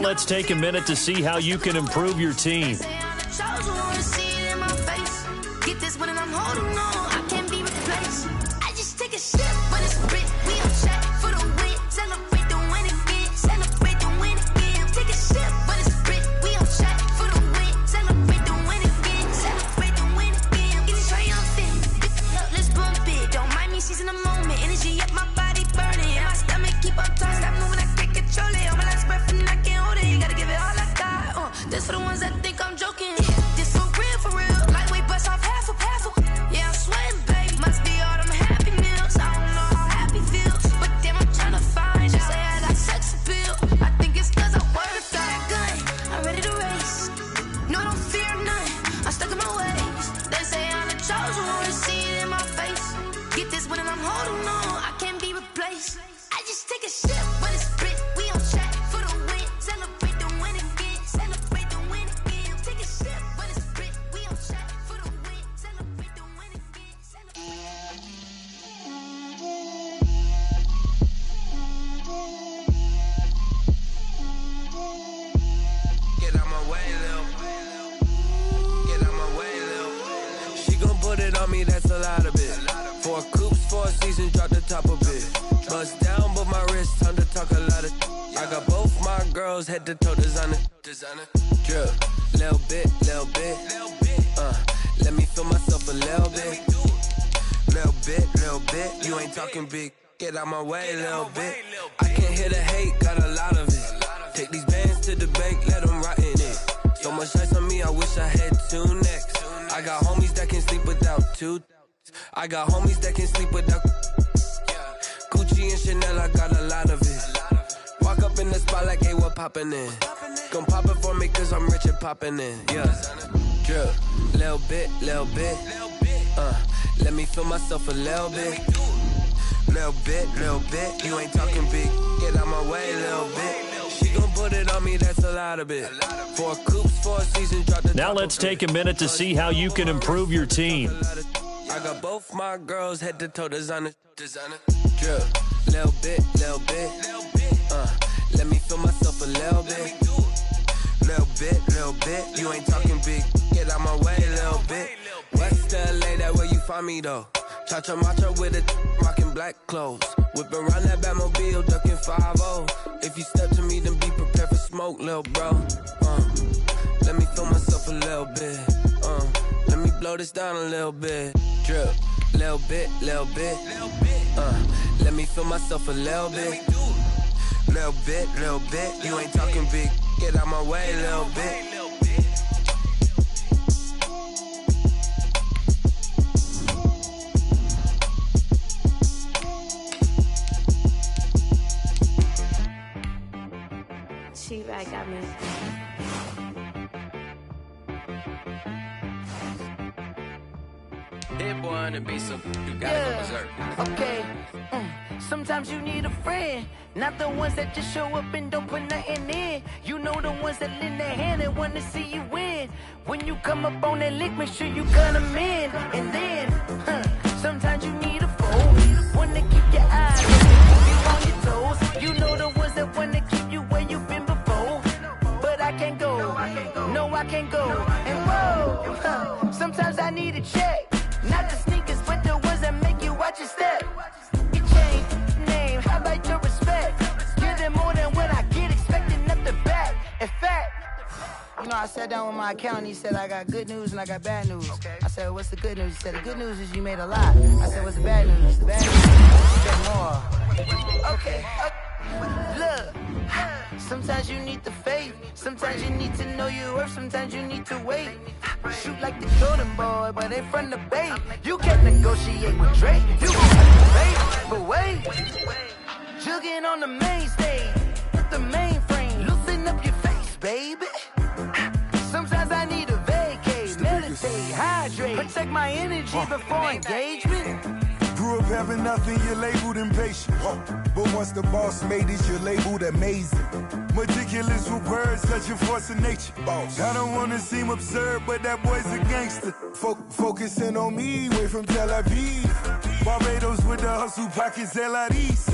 let's take a minute to see how you can improve your team. Get this one and I'm holding on. I can't be replaced. I just take a sip, but it's grit. We on track for the win. Celebrate the win again. Celebrate the win again. Take a sip, but it's grit. We on track for the win. Celebrate the win again. Celebrate the win again. Get it triumphant. Let's bump it. Don't mind me, she's in the moment. Energy up, my body burning. My stomach keep up tight. Stop moving, I can't control it. On my last breath and I can't hold it. You gotta give it all I got. This for the ones that think I'm joking. This for real, for real. Lightweight bust off half a. Yeah, I'm sweating, babe. Must be all them happy meals. I don't know how happy feels, but damn, I'm trying to find you. Say I got sex appeal. I think it's cause I work. Got a gun, I'm ready to race. No, I don't fear none. I'm stuck in my ways. They say I'm the chosen one. See it in my face. Get this one and I'm holding on. I can't be replaced. I just take a sip, but it's grit. We on track for the win. Celebrate the win again. Celebrate the win again. Take a sip, but it's grit. We on track for the win. Celebrate the win again. Get out my way, Lil. Get out my way, Lil. She gon' put it on me, that's a lot of it. 4 coops, 4 seasons, drop the top of it. Bust down, but my wrist, time to talk a lot of. I got both my girls head to toe designer. Drip, little bit, little bit. Let me feel myself a little bit. Little bit. You ain't talking big. Get out my way, little bit. I can't hear the hate, got a lot of it. Take these bands to the bank, let them rot in it. So much ice on me, I wish I had 2 necks. I got homies that can sleep without 2. I got homies that can sleep without. Gucci and Chanel, I got a lot of it. Walk up in the spot like, hey, what poppin' in? Gon' pop it for me cause I'm rich and poppin' in. Yeah, drip, little bit. Let me feel myself a little bit. Little bit. You ain't talking big. Get out my way, little bit. She gon' put it on me, that's a lot of it. 4 coops, 4 seasons, drop the. Now let's take a minute to see how you can improve your team. I got both my girls head to toe designer. Drip, little bit. Let me feel myself a little bit. Little bit. You ain't talking big. Get out my way, little bit. West LA, that where you find me though. Cha-cha macha with it, rockin' black clothes. Whippin' around that Batmobile, duckin' 5-0. If you step to me, then be prepared for smoke, lil' bro. Let me feel myself a little bit. Let me blow this down a little bit. Drip, little bit. Let me feel myself a little bit. Little bit. You ain't talking big. Get out my way, little bit. She-Rag got me. Hit boy on the beat, so you gotta go berserk. Okay. Sometimes you need a friend, not the ones that just show up and don't put nothing in. You know the ones that lend their hand and want to see you win. When you come up on that lick, make sure you cut them in. And then, sometimes you need a foe, one to keep your eyes, keep you on your toes. You know the ones that want to keep you where you've been before. But I can't go, no I can't go. And whoa, sometimes I need a check. Not the sneakers, but the ones that make you watch your step. You change name, how about your respect? Give them more than what I get, expecting up the back. In fact, you know, I sat down with my accountant, he said, I got good news and I got bad news. Okay. I said, what's the good news? He said, the good news is you made a lot. I said, what's the bad news? The bad news is you spent more. Okay. Look, sometimes you need the faith, sometimes you need to know your worth, sometimes you need to wait. Shoot like the golden boy, but in front of bait. You can't negotiate with Drake, you gon' have to wait. But wait, jugging on the main stage, with the mainframe, loosen up your face, baby. Sometimes I need a vacate, meditate, hydrate, protect my energy before engagement. Grew up having nothing, you're labeled impatient. But once the boss made it, you're labeled amazing. Meticulous with words, such a force of nature. I don't wanna seem absurd, but that boy's a gangster. Focusing on me, way from Tel Aviv. Barbados with the hustle pockets, LIDs.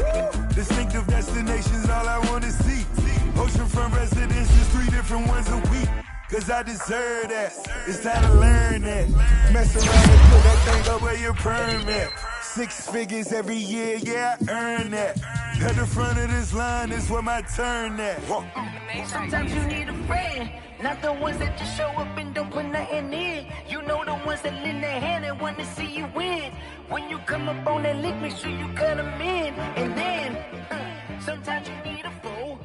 Distinctive destinations, all I wanna see. Oceanfront residences, 3 different ones a week. Cause I deserve that. It's time to learn that. Mess around and put that thing up where your permit. 6 figures every year, yeah, I earn that. At the front of this line is where my turn at. Sometimes you need a friend, not the ones that just show up and don't put nothing in. You know the ones that lend their hand and want to see you win. When you come up on that lick, make sure you cut them in. And then, sometimes you need a fool.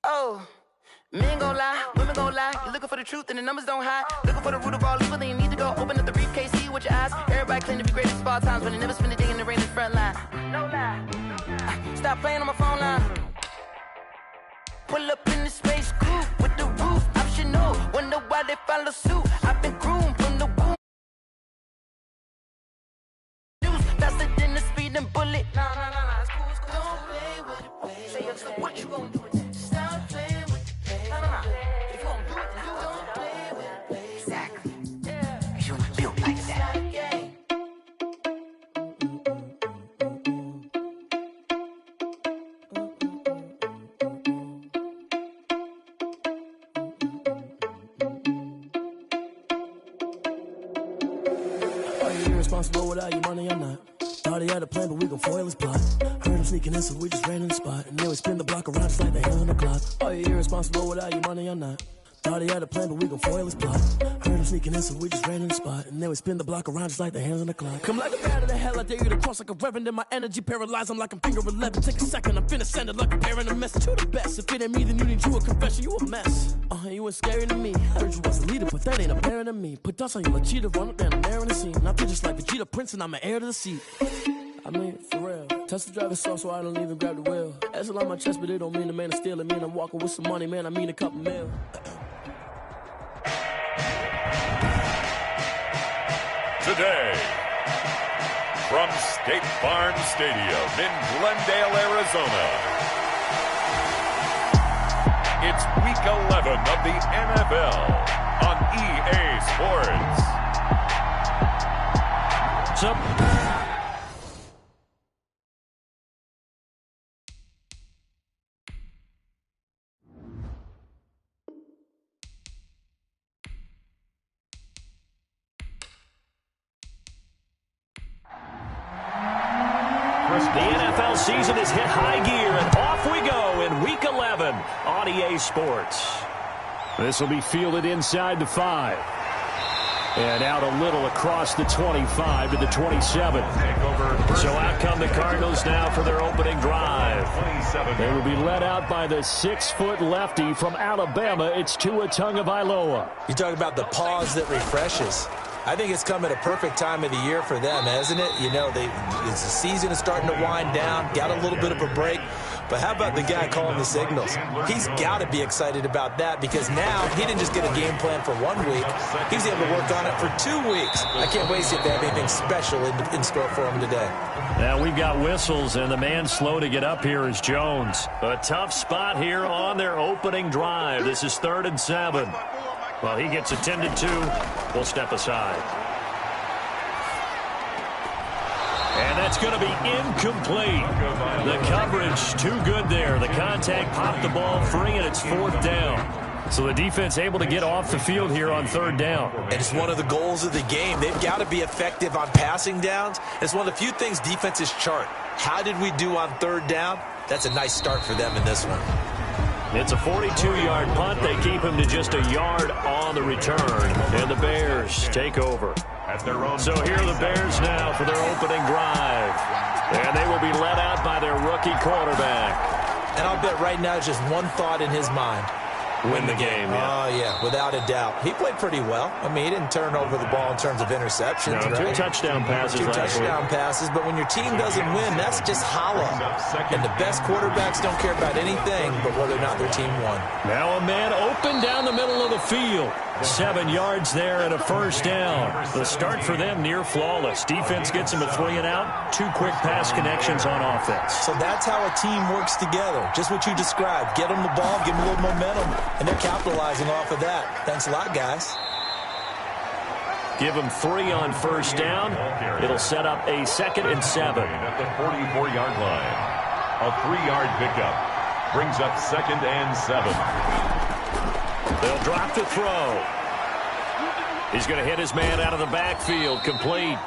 Oh. Men gon' lie, women gon' lie. You're looking for the truth and the numbers don't hide. Looking for the root of all evil, then you need to go open up the briefcase, see with your eyes. Everybody claim to be great at small times, but they never spend a day in the rain in the front line. No lie. Stop playing on my phone line. Pull up in the space coupe with the roof optional. Wonder why they follow suit. I've been groomed from the womb. Faster than the speeding bullet. Nah, it's cool, it's cool. Don't play with it, play. Say so what you gon' do with it? Stop playing with it. If you gon' do it, then don't play with it, play. Exactly. Yeah. Cause you was built like that. Irresponsible without your money, I'm not. Thought he had a plan, but we gon' foil his plot. Heard him sneaking in, so we just ran in the spot. And then we spin the block around just like the hand on the clock. Oh, you irresponsible without your money, I'm not. Thought he had a plan, but we gon' foil his plot. Heard him sneaking in, so we just ran in the spot. And then we spin the block around just like the hands on the clock. Come like a bat of the hell, I dare you to cross like a reverend. In my energy paralyzed, I'm like I'm finger 11. Take a second, I'm finna send it like a parent a message to the best. If it ain't me, then you need you a confession, you a mess. You ain't scary to me. Heard you was a leader, but that ain't apparent to me. Put dust on you like cheetah, run up down the air in the scene. I feel just like Vegeta Prince, and I'm an heir to the seat. I mean, for real. Touch the driver's soft, so I don't even grab the wheel. That's a lot on my chest, but it don't mean the man is stealing. Mean I'm walking with some money, man. I mean a couple mil. Today, from State Farm Stadium in Glendale, Arizona, it's Week 11 of the NFL on EA Sports. The NFL season has hit high gear, and off we go in Week 11 on EA Sports. This will be fielded inside the 5. And out a little across the 25 to the 27. So out come the Cardinals now for their opening drive. They will be led out by the 6-foot lefty from Alabama. It's Tua Tagovailoa. You talk about the pause that refreshes. I think it's come at a perfect time of the year for them, hasn't it? You know, the season is starting to wind down, got a little bit of a break. But how about the guy calling the signals? He's got to be excited about that because now he didn't just get a game plan for 1 week. He's able to work on it for 2 weeks. I can't wait to see if they have anything special in store for him today. Now we've got whistles, and the man slow to get up here is Jones. A tough spot here on their opening drive. This is 3rd and 7. Well, he gets attended to. We'll step aside. And that's going to be incomplete. The coverage too good there. The contact popped the ball free, and it's 4th down. So the defense able to get off the field here on 3rd down. And it's one of the goals of the game. They've got to be effective on passing downs. It's one of the few things defenses chart. How did we do on 3rd down? That's a nice start for them in this one. It's a 42-yard punt. They keep him to just a yard on the return. And the Bears take over. So here are the Bears now for their opening drive. And they will be led out by their rookie quarterback. And I'll bet right now just one thought in his mind. Win the game, yeah. Oh, yeah, without a doubt. He played pretty well. I mean, he didn't turn over the ball in terms of interceptions. No, right? 2 touchdown passes. 2 touchdown passes, but when your team doesn't win, that's just hollow. And the best quarterbacks don't care about anything but whether or not their team won. Now a man open down the middle of the field. 7 yards there and a 1st down. The start for them near flawless. Defense gets them a 3 and out. 2 quick pass connections on offense. So that's how a team works together. Just what you described. Get them the ball, give them a little momentum, and they're capitalizing off of that. Thanks a lot, guys. Give them 3 on 1st down. It'll set up a 2nd and 7. At the 44-yard line. A 3-yard pickup. Brings up 2nd and 7. They'll drop the throw. He's going to hit his man out of the backfield. Complete.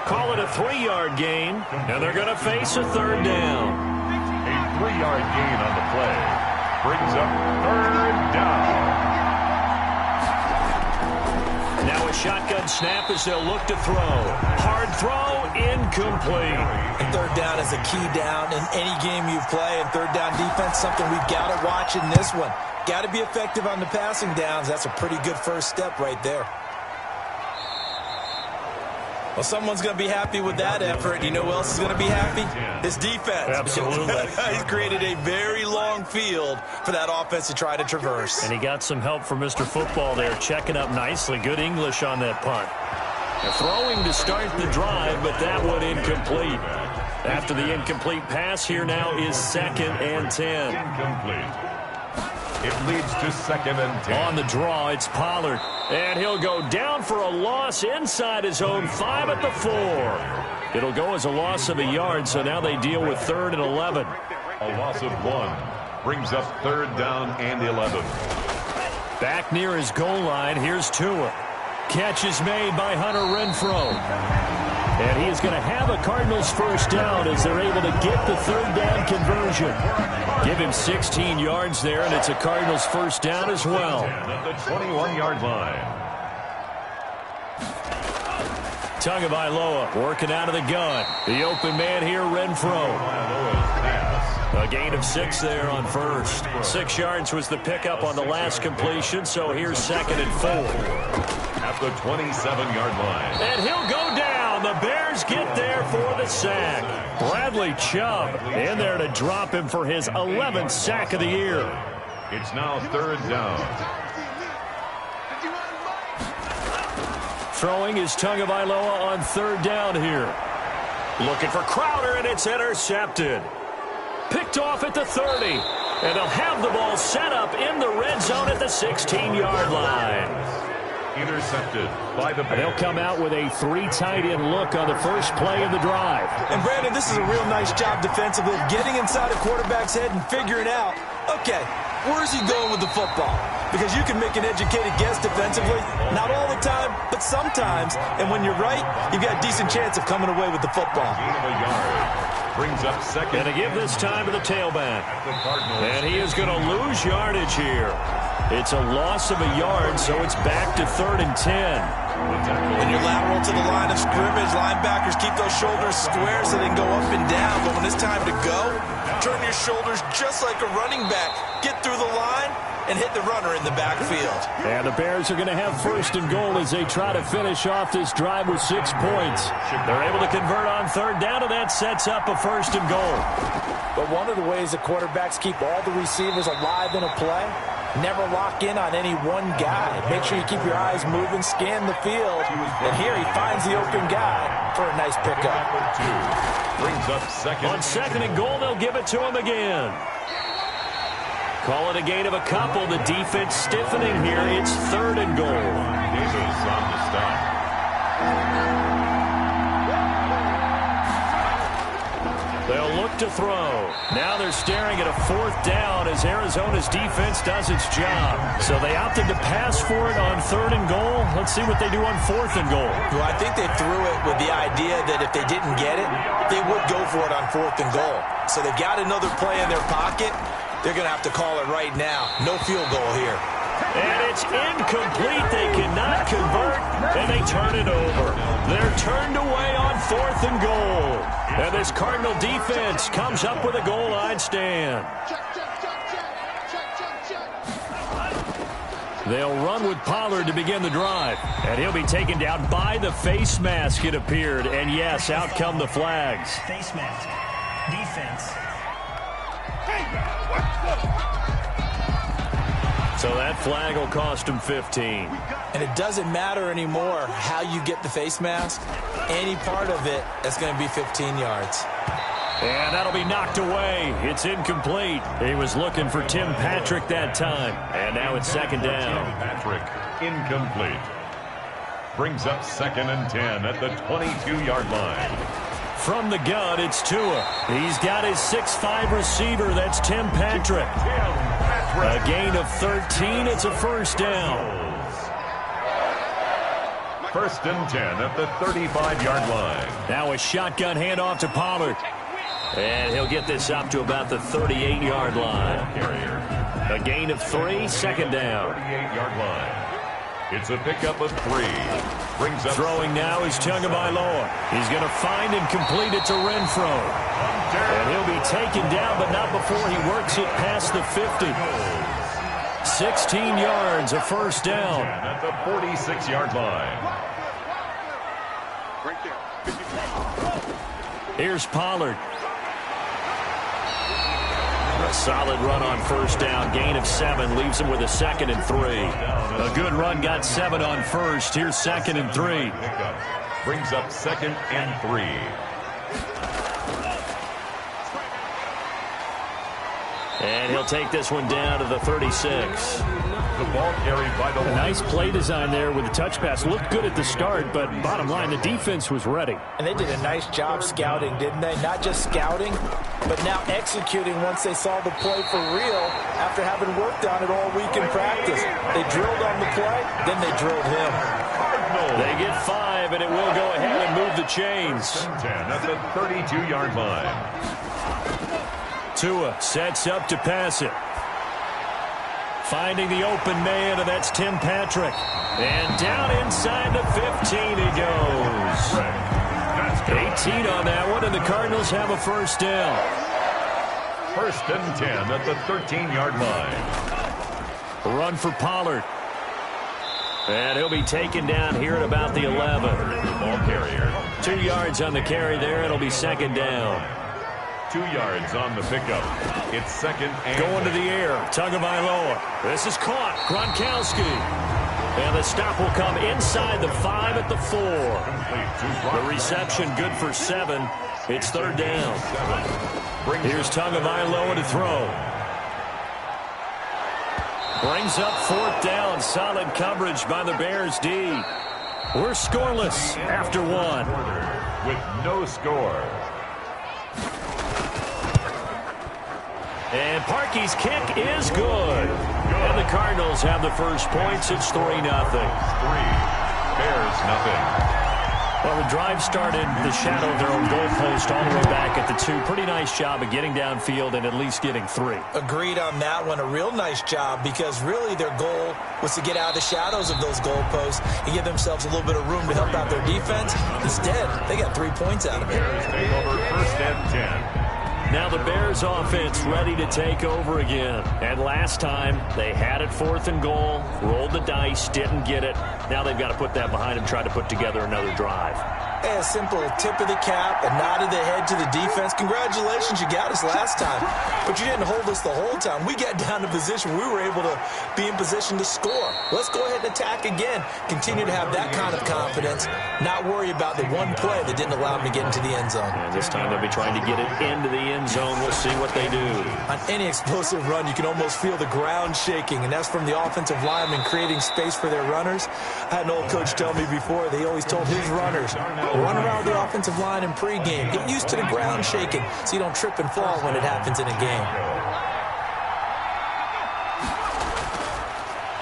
Call it a 3-yard gain, and they're going to face a 3rd down. A 3-yard gain on the play. Brings up 3rd down. Now a shotgun snap as they'll look to throw. Hard throw, incomplete. And 3rd down is a key down in any game you play. And 3rd down defense, something we've got to watch in this one. Got to be effective on the passing downs. That's a pretty good first step right there. Well, someone's going to be happy with that effort. You know who else is going to be happy? His defense. Absolutely. He's created a very long field for that offense to try to traverse. And he got some help from Mr. Football there, checking up nicely. Good English on that punt. Throwing to start the drive, but that one incomplete. After the incomplete pass, here now is 2nd and 10. Incomplete. It leads to 2nd and 10. On the draw, it's Pollard. And he'll go down for a loss inside his own 5 at the 4. It'll go as a loss of a yard, so now they deal with 3rd and 11. A loss of 1 brings up 3rd down and 11. Back near his goal line, here's Tua. Catch is made by Hunter Renfrow. And he is going to have a Cardinals first down as they're able to get the 3rd down conversion. Give him 16 yards there, and it's a Cardinals first down as well. At the 21-yard line. Tagovailoa working out of the gun. The open man here, Renfrow. A gain of 6 there on first. 6 yards was the pickup on the last completion, so here's 2nd and 4. At the 27-yard line. And he'll go down. The Bears get there for the sack. Bradley Chubb in there to drop him for his 11th sack of the year. It's now 3rd down. Throwing is Tagovailoa on 3rd down here. Looking for Crowder, and it's intercepted. Picked off at the 30. And they'll have the ball set up in the red zone at the 16-yard line. Intercepted by the Bears. They'll come out with a 3 tight end look on the first play of the drive. And Brandon, this is a real nice job defensively of getting inside a quarterback's head and figuring out, okay, where's he going with the football? Because you can make an educated guess defensively, not all the time, but sometimes. And when you're right, you've got a decent chance of coming away with the football. Gain of a yard. Brings up 2nd. And to give this time to the tailback. And he is going to lose yardage here. It's a loss of a yard, so it's back to 3rd and 10. When you're lateral to the line of scrimmage, linebackers keep those shoulders square so they can go up and down. But when it's time to go, turn your shoulders just like a running back. Get through the line and hit the runner in the backfield. And the Bears are going to have 1st and goal as they try to finish off this drive with 6 points. They're able to convert on 3rd down, and that sets up a 1st and goal. But one of the ways the quarterbacks keep all the receivers alive in a play, never lock in on any one guy. Make sure you keep your eyes moving, scan the field, and here he finds the open guy for a nice pickup. Brings up 2nd. On 2nd and goal, they'll give it to him again. Call it a gain of a couple. The defense stiffening here. It's 3rd and goal. Davis on the stop. They'll look to throw. Now they're staring at a 4th down as Arizona's defense does its job. So they opted to pass for it on 3rd and goal. Let's see what they do on 4th and goal. Well, I think they threw it with the idea that if they didn't get it, they would go for it on 4th and goal. So they've got another play in their pocket. They're going to have to call it right now. No field goal here. And it's incomplete. They cannot convert, and they turn it over. They're turned away on 4th and goal. And this Cardinal defense comes up with a goal line stand. They'll run with Pollard to begin the drive. And he'll be taken down by the face mask, it appeared. And yes, out come the flags. Face mask. Defense. So that flag will cost him 15. And it doesn't matter anymore how you get the face mask. Any part of it, that's going to be 15 yards. And that'll be knocked away. It's incomplete. He was looking for Tim Patrick that time. And now it's 2nd down. Patrick, incomplete. Brings up 2nd and 10 at the 22-yard line. From the gun, it's Tua. He's got his 6'5" receiver. That's Tim Patrick. A gain of 13. It's a first down. First and 10 at the 35-yard line. Now a shotgun handoff to Pollard. And he'll get this up to about the 38-yard line. A gain of 3, second down. 38-yard line. It's a pickup of 3. Brings up throwing now is Tagovailoa. He's going to find and complete it to Renfro. And he'll be taken down, but not before he works it past the 50. 16 yards, a first down. At the 46-yard line. Here's Pollard. A solid run on first down. Gain of 7 leaves him with a 2nd and 3. A good run got 7 on first. Here's 2nd and 3. Brings up 2nd and 3. And he'll take this one down to the 36. The ball carried by the a nice play design there with the touch pass. Looked good at the start, but bottom line, the defense was ready. And they did a nice job scouting, didn't they? Not just scouting, but now executing once they saw the play for real after having worked on it all week in practice. They drilled on the play, then they drilled him. They get 5, and it will go ahead and move the chains. 10 at the 32-yard line. Tua sets up to pass it. Finding the open man, and that's Tim Patrick. And down inside the 15 he goes. 18 on that one, and the Cardinals have a first down. First and 10 at the 13-yard line. Run for Pollard. And he'll be taken down here at about the 11. Ball carrier. 2 yards on the carry there. It'll be second down. 2 yards on the pickup. It's 2nd and going to the air. Tagovailoa. This is caught. Gronkowski. And the stop will come inside the 5 at the 4. The reception good for 7. It's third down. Here's Tagovailoa to throw. Brings up fourth down. Solid coverage by the Bears D. We're scoreless after 1. With no score. And Parkey's kick is good. And the Cardinals have the first points. It's 3-0. 3. Bears nothing. Well, the drive started the shadow of their own goalpost all the way back at the 2. Pretty nice job of getting downfield and at least getting 3. Agreed on that one. A real nice job because really their goal was to get out of the shadows of those goalposts and give themselves a little bit of room to help out their defense. Instead, they got 3 points out of it. Bears take over first and 10. Now the Bears offense ready to take over again. And last time, they had it 4th and goal, rolled the dice, didn't get it. Now they've got to put that behind them, try to put together another drive. A simple tip of the cap, a nod of the head to the defense. Congratulations, you got us last time. But you didn't hold us the whole time. We got down to position. We were able to be in position to score. Let's go ahead and attack again. Continue to have that kind of confidence. Not worry about the one play that didn't allow them to get into the end zone. And this time they'll be trying to get it into the end zone. We'll see what they do. On any explosive run, you can almost feel the ground shaking, and that's from the offensive linemen creating space for their runners. I had an old coach tell me before, they always told his runners, run around the offensive line in pregame. Get used to the ground shaking so you don't trip and fall when it happens in a game.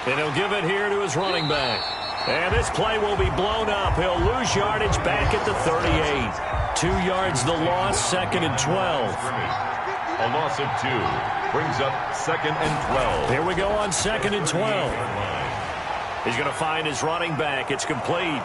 And he'll give it here to his running back. And this play will be blown up. He'll lose yardage back at the 38. 2 yards the loss, 2nd and 12. A loss of 2 brings up 2nd and 12. Here we go on 2nd and 12. He's going to find his running back. It's complete.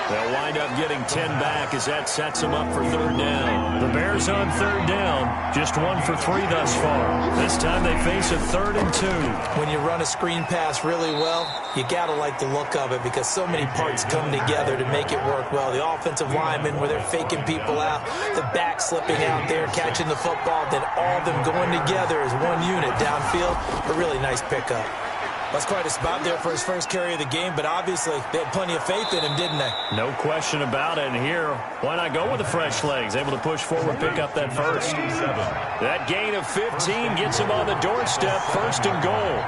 They'll wind up getting 10 back as that sets them up for third down. The Bears on third down, just 1 for 3 thus far. This time they face a 3rd and 2. When you run a screen pass really well, you got to like the look of it because so many parts come together to make it work well. The offensive linemen where they're faking people out, the back slipping out there, catching the football, then all of them going together as one unit downfield. A really nice pickup. That's quite a spot there for his first carry of the game, but obviously they had plenty of faith in him, didn't they? No question about it. And here, why not go with the fresh legs? Able to push forward, pick up that first. That gain of 15 gets him on the doorstep, 1st and goal.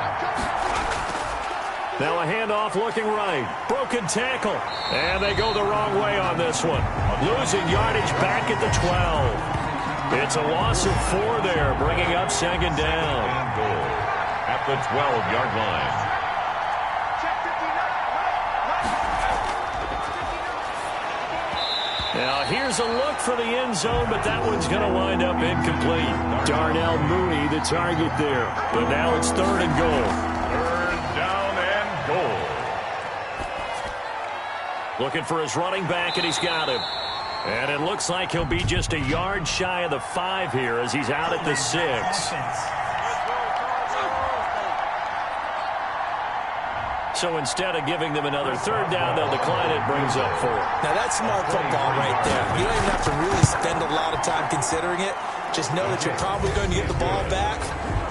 Now a handoff looking right. Broken tackle. And they go the wrong way on this one. Losing yardage back at the 12. It's a loss of 4 there, bringing up second down. And goal at the 12-yard line. Now here's a look for the end zone, but that one's going to wind up incomplete. Darnell Mooney, the target there. But now it's 3rd and goal. 3rd down and goal. Looking for his running back, and he's got him. And it looks like he'll be just a yard shy of the 5 here as he's out at the 6. So instead of giving them another 3rd down, they'll decline it, brings up 4. Now that's smart football right there. You don't even have to really spend a lot of time considering it. Just know that you're probably going to get the ball back.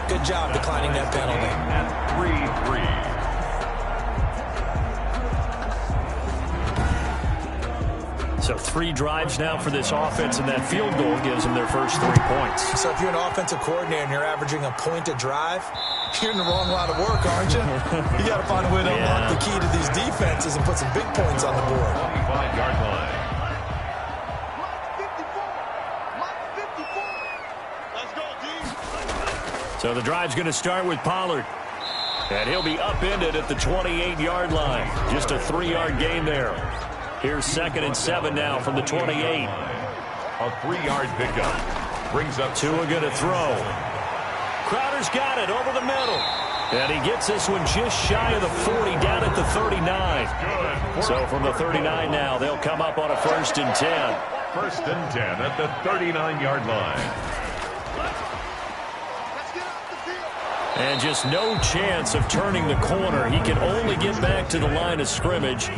Good job declining that penalty. At 3-3. So 3 drives now for this offense, and that field goal gives them their first 3 points. So if you're an offensive coordinator and you're averaging a point a drive, you're in the wrong line of work, aren't you? You got to find a way to unlock the key to these defenses and put some big points on the board. 25-yard line. So the drive's going to start with Pollard. And he'll be upended at the 28-yard line. Just a 3-yard gain there. Here's 2nd and 7 now from the 28. A 3-yard pickup. Brings up Tua going to throw. Crowder's got it over the middle. And he gets this one just shy of the 40, down at the 39. So from the 39 now, they'll come up on a 1st and 10. 1st and 10 at the 39-yard line. And just no chance of turning the corner. He can only get back to the line of scrimmage.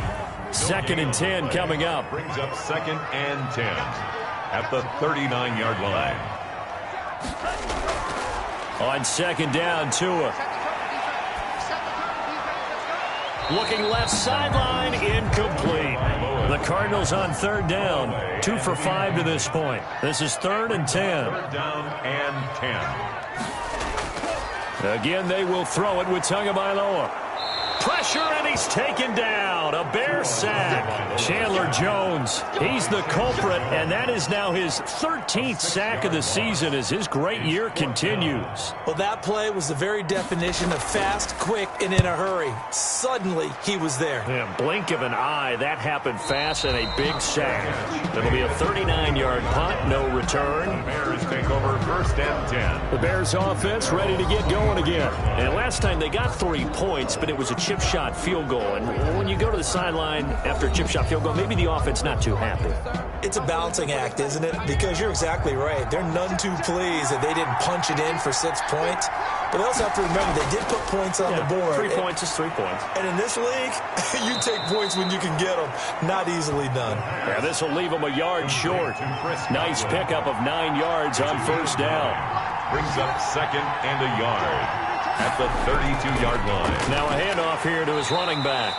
2nd and 10 coming up. Brings up 2nd and 10 at the 39-yard line. On 2nd down, Tua. Looking left sideline, incomplete. The Cardinals on 3rd down. 2 for 5 to this point. This is 3rd and 10. 3rd down and 10. Again, they will throw it with Tagovailoa. Pressure, and he's taken down. A Bear sack. Chandler Jones, he's the culprit, and that is now his 13th sack of the season as his great year continues. Well, that play was the very definition of fast, quick, and in a hurry. Suddenly, he was there. Yeah, blink of an eye, that happened fast, and a big sack. It'll be a 39-yard punt, no return. The Bears take over 1st and 10. The Bears offense ready to get going again. And last time they got 3 points, but it was a chip shot field goal. And when you go to the sideline after a chip shot field goal, maybe the offense not too happy. It's a balancing act, isn't it? Because you're exactly right. They're none too pleased that they didn't punch it in for 6 points. But they also have to remember they did put points on the board. 3 points is 3 points. And in this league, you take points when you can get them. Not easily done. Yeah, this will leave them a yard short. Nice pickup of 9 yards on 1st down. Brings up 2nd and a yard at the 32-yard line. Now a handoff here to his running back.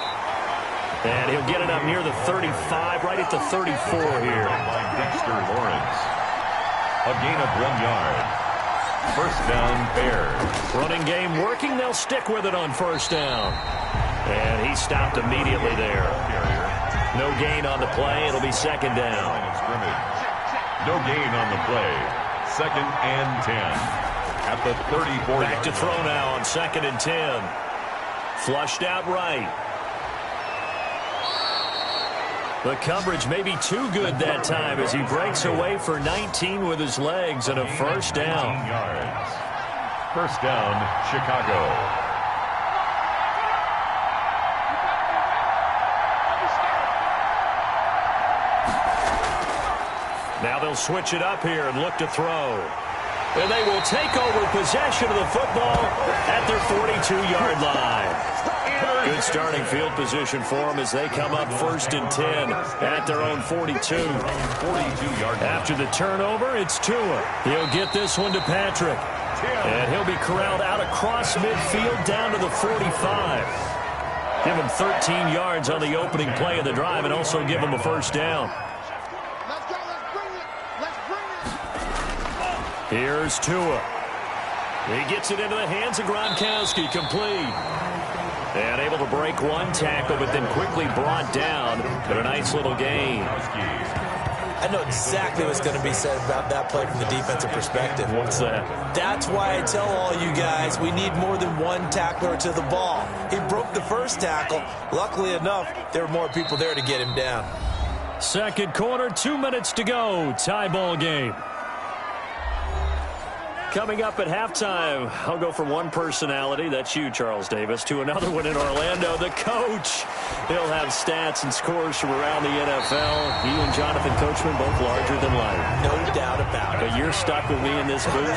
And he'll get it up near the 35, right at the 34 here. By Dexter Lawrence. A gain of 1 yard. 1st down, Bears. Running game working. They'll stick with it on 1st down. And he stopped immediately there. No gain on the play. It'll be 2nd down. No gain on the play. 2nd and 10 at the 34. Back to throw now on 2nd and 10. Flushed out right. The coverage may be too good that time as he breaks away for 19 with his legs and a 1st down. 19 yards. 1st down, Chicago. Now they'll switch it up here and look to throw. And they will take over possession of the football at their 42-yard line. Good starting field position for them as they come up 1st and 10 at their own 42. 42-yard line. After the turnover, it's Tua. He'll get this one to Patrick. And he'll be corralled out across midfield down to the 45. Give him 13 yards on the opening play of the drive and also give him a 1st down. Here's Tua. He gets it into the hands of Gronkowski, complete. And able to break one tackle, but then quickly brought down. But a nice little gain. I know exactly what's going to be said about that play from the defensive perspective. What's that? That's why I tell all you guys we need more than one tackler to the ball. He broke the first tackle. Luckily enough, there were more people there to get him down. Second quarter, 2 minutes to go. Tie ball game. Coming up at halftime, I'll go from one personality, that's you, Charles Davis, to another one in Orlando, the coach. He'll have stats and scores from around the NFL. You and Jonathan Coachman, both larger than life. No doubt about it. But you're stuck with me in this booth,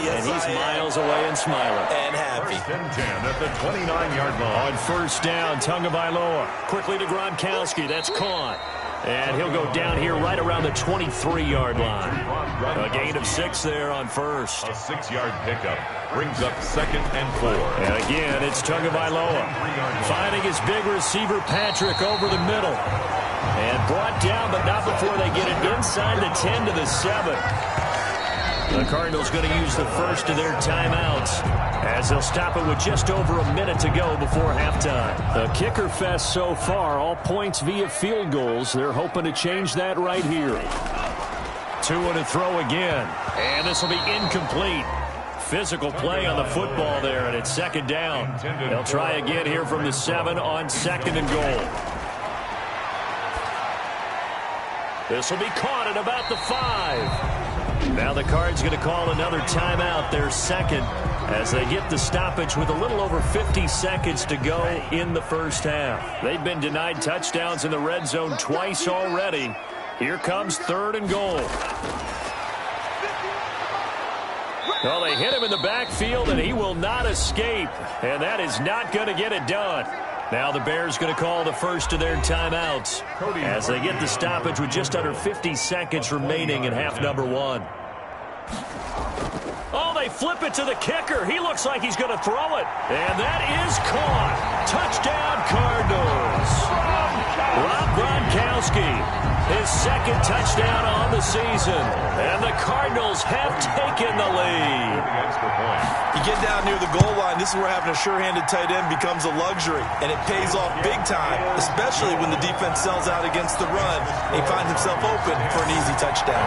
yes, and he's miles away and smiling. And happy. First and 10 at the 29-yard line. On first down, Tagovailoa. Quickly to Gronkowski, that's caught. And he'll go down here right around the 23-yard line. A gain of 6 there on first. A 6-yard pickup brings up 2nd and 4. And again, it's Tagovailoa finding his big receiver Patrick over the middle. And brought down, but not before they get it inside the 10 to the 7. The Cardinals going to use the first of their timeouts as they'll stop it with just over a minute to go before halftime. The kicker fest so far, all points via field goals. They're hoping to change that right here. 2 and a throw again. And this will be incomplete. Physical play on the football there, and it's second down. They'll try again here from the 7 on 2nd and goal. This will be caught at about the 5. Now the Cards going to call another timeout, their second, as they get the stoppage with a little over 50 seconds to go in the first half. They've been denied touchdowns in the red zone twice already. Here comes 3rd and goal. Well, they hit him in the backfield, and he will not escape. And that is not going to get it done. Now the Bears going to call the first of their timeouts as they get the stoppage with just under 50 seconds remaining in half number 1. Oh, they flip it to the kicker. He looks like he's going to throw it. And that is caught. Touchdown, Cardinals. Rob Gronkowski, his second touchdown on the season. And the Cardinals have taken the lead. You get down near the goal line, this is where having a sure-handed tight end becomes a luxury. And it pays off big time, especially when the defense sells out against the run. He finds himself open for an easy touchdown.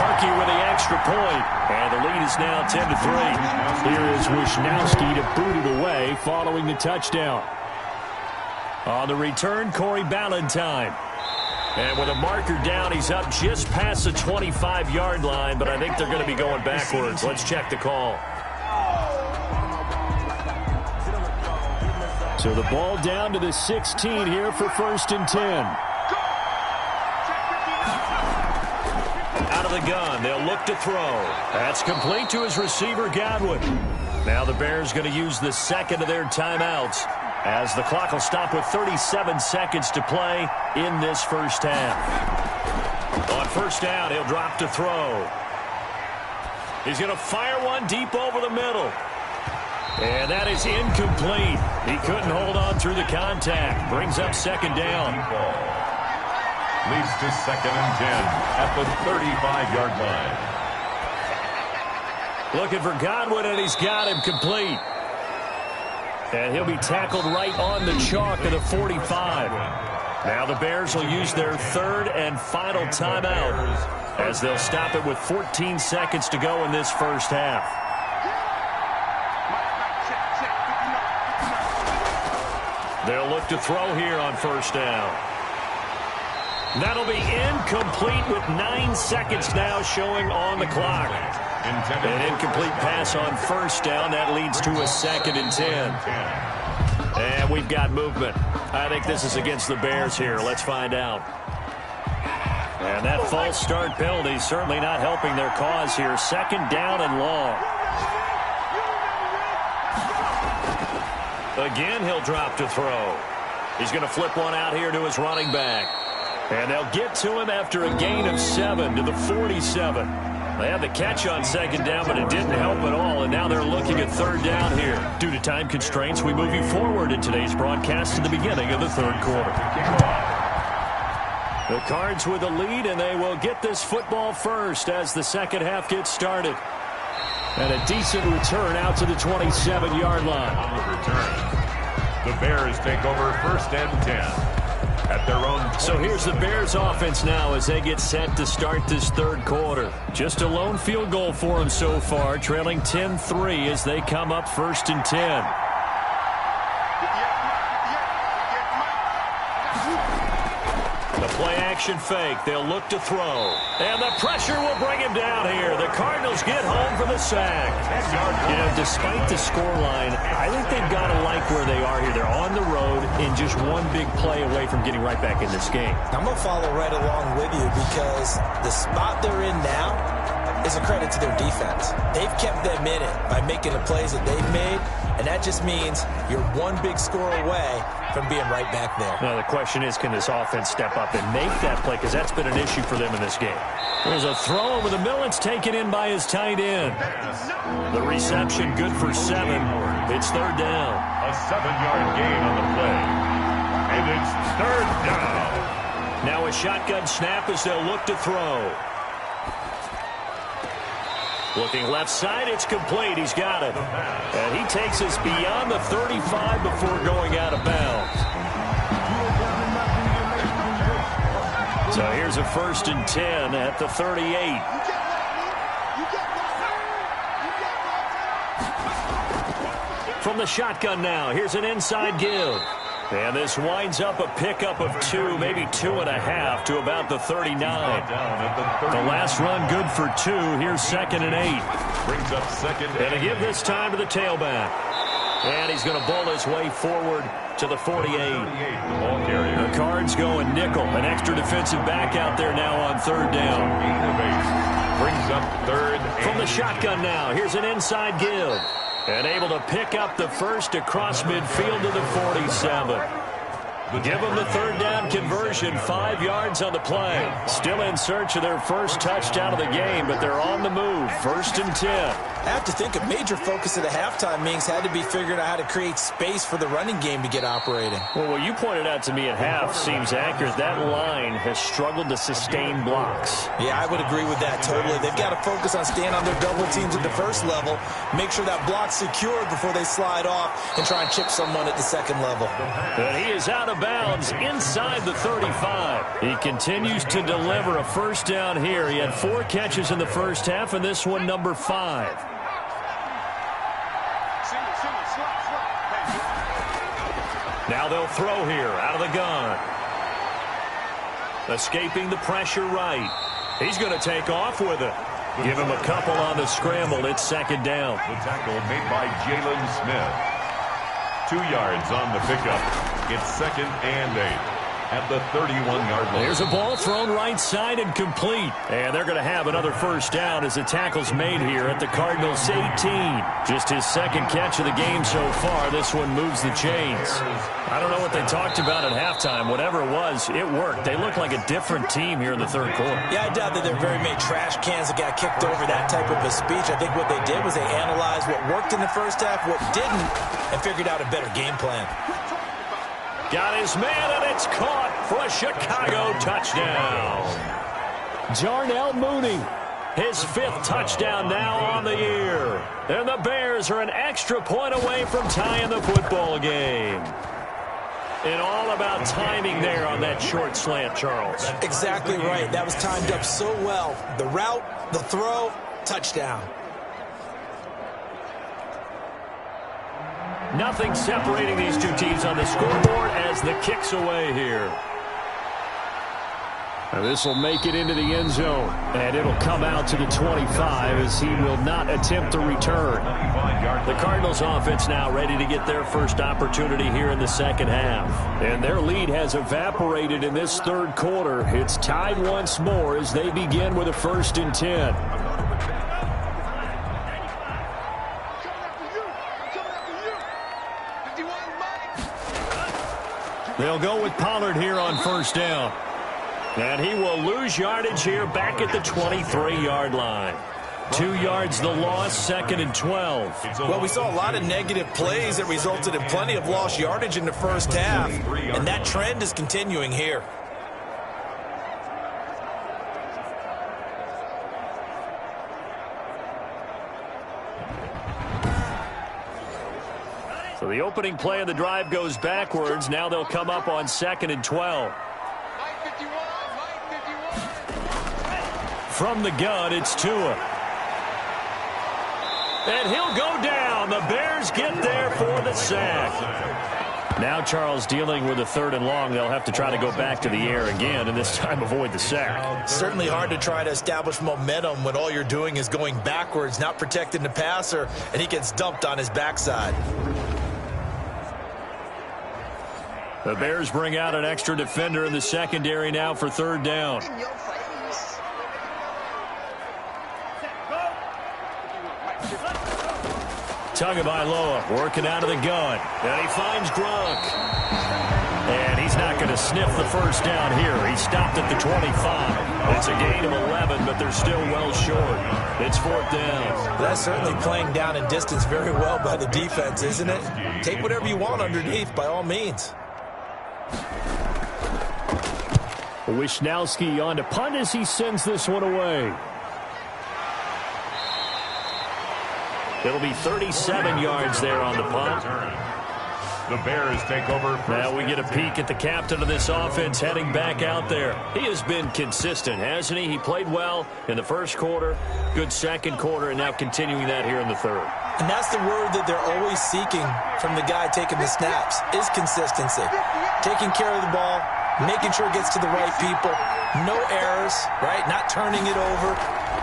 Parkey with the extra point. And the lead is now 10-3. Here is Wisnowski to boot it away following the touchdown. On the return, Corey Ballantyne. And with a marker down, he's up just past the 25-yard line, but I think they're going to be going backwards. Let's check the call. So the ball down to the 16 here for 1st and 10. Out of the gun, they'll look to throw. That's complete to his receiver, Godwin. Now the Bears going to use the second of their timeouts, as the clock will stop with 37 seconds to play in this first half. On first down, he'll drop to throw. He's going to fire one deep over the middle. And that is incomplete. He couldn't hold on through the contact. Brings up second down. Leads to 2nd and 10 at the 35-yard line. Looking for Godwin, and he's got him complete. And he'll be tackled right on the chalk of the 45. Now the Bears will use their 3rd and final timeout, as they'll stop it with 14 seconds to go in this first half. They'll look to throw here on first down. That'll be incomplete with 9 seconds now showing on the clock. An incomplete pass on first down. That leads to a 2nd and 10. And we've got movement. I think this is against the Bears here. Let's find out. And that false start penalty certainly not helping their cause here. 2nd down and long. Again, he'll drop to throw. He's going to flip one out here to his running back. And they'll get to him after a gain of 7 to the 47. They had the catch on 2nd down, but it didn't help at all, and now they're looking at 3rd down here. Due to time constraints, we move you forward in today's broadcast to the beginning of the 3rd quarter. The Cards with the lead, and they will get this football first as the second half gets started. And a decent return out to the 27-yard line. On the return, The Bears take over 1st and 10 at their own. So here's the Bears offense now as they get set to start this third quarter. Just a lone field goal for them so far, trailing 10-3 as they come up 1st and 10. The play-action fake. They'll look to throw. And the pressure will bring him down here. The Cardinals get home for the sack. You know, despite the scoreline, I think they've got to like where they are here. They're on the road and just one big play away from getting right back in this game. I'm going to follow right along with you because the spot they're in now is a credit to their defense. They've kept them in it by making the plays that they've made, and that just means you're one big score away from being right back there. Now, the question is, can this offense step up and make that play? Because that's been an issue for them in this game. There's a throw over the middle. It's taken in by his tight end. The reception good for 7. It's 3rd down. A 7-yard gain on the play. And it's 3rd down. Now a shotgun snap as they'll look to throw. Looking left side, it's complete. He's got it. And he takes us beyond the 35 before going out of bounds. So here's a 1st and 10 at the 38. From the shotgun now, here's an inside give. And this winds up a pickup of 2, maybe 2.5 to about the 39. The last run good for 2. Here's 2nd and 8. Brings up 2nd. And to give this time to the tailback. And he's going to bowl his way forward to the 48. The Cards going nickel. An extra defensive back out there now on 3rd down. Brings up 3rd. From the shotgun now, here's an inside give. And able to pick up the first across midfield to the 47. Give them the 3rd down conversion, 5 yards on the play. Still in search of their first touchdown of the game, but they're on the move. 1st and 10. I have to think a major focus of the halftime meetings had to be figuring out how to create space for the running game to get operating. Well, what you pointed out to me at half seems accurate. That line has struggled to sustain blocks. Yeah, I would agree with that totally. They've got to focus on staying on their double teams at the first level, make sure that block's secured before they slide off and try and chip someone at the second level. But he is out of bounds inside the 35. He continues to deliver a 1st down here. He had 4 catches in the first half, and this one number 5. Now they'll throw here out of the gun. Escaping the pressure right. He's going to take off with it. Give him a couple on the scramble. It's 2nd down. The tackle made by Jalen Smith. 2 yards on the pickup. It's 2nd and 8 at the 31-yard line. There's a ball thrown right side and complete. And they're going to have another 1st down as the tackle's made here at the Cardinals' 18. Just his 2nd catch of the game so far. This one moves the chains. I don't know what they talked about at halftime. Whatever it was, it worked. They look like a different team here in the 3rd quarter. Yeah, I doubt that there are very many trash cans that got kicked over that type of a speech. I think what they did was they analyzed what worked in the first half, what didn't, and figured out a better game plan. Got his man, and it's caught for a Chicago touchdown. Darnell Mooney, his 5th touchdown now on the year. And the Bears are an extra point away from tying the football game. And all about timing there on that short slant, Charles. Exactly right. That was timed up so well. The route, the throw, touchdown. Nothing separating these two teams on the scoreboard as the kick's away here. This will make it into the end zone, and it'll come out to the 25 as he will not attempt to return. The Cardinals offense now ready to get their first opportunity here in the second half. And their lead has evaporated in this 3rd quarter. It's tied once more as they begin with a 1st and 10. They'll go with Pollard here on 1st down. And he will lose yardage here back at the 23-yard line. 2 yards the loss, 2nd and 12. Well, we saw a lot of negative plays that resulted in plenty of lost yardage in the first half. And that trend is continuing here. So the opening play of the drive goes backwards. Now they'll come up on 2nd and 12. From the gun, it's Tua. And he'll go down. The Bears get there for the sack. Now Charles dealing with a 3rd and long. They'll have to try to go back to the air again, and this time avoid the sack. Certainly hard to try to establish momentum when all you're doing is going backwards, not protecting the passer, and he gets dumped on his backside. The Bears bring out an extra defender in the secondary now for 3rd down. Tagovailoa working out of the gun. And he finds Gronk. And he's not going to sniff the first down here. He stopped at the 25. It's a gain of 11, but they're still well short. It's 4th down. That's certainly playing down in distance very well by the defense, isn't it? Take whatever you want underneath, by all means. Wishnowski on to punt as he sends this one away. It'll be 37 yards there on the punt. The Bears take over. Now we get a peek at the captain of this offense heading back out there. He has been consistent, hasn't he? He played well in the first quarter, good second quarter, and now continuing that here in the 3rd. And that's the word that they're always seeking from the guy taking the snaps, is consistency. Taking care of the ball, making sure it gets to the right people, no errors, right? Not turning it over,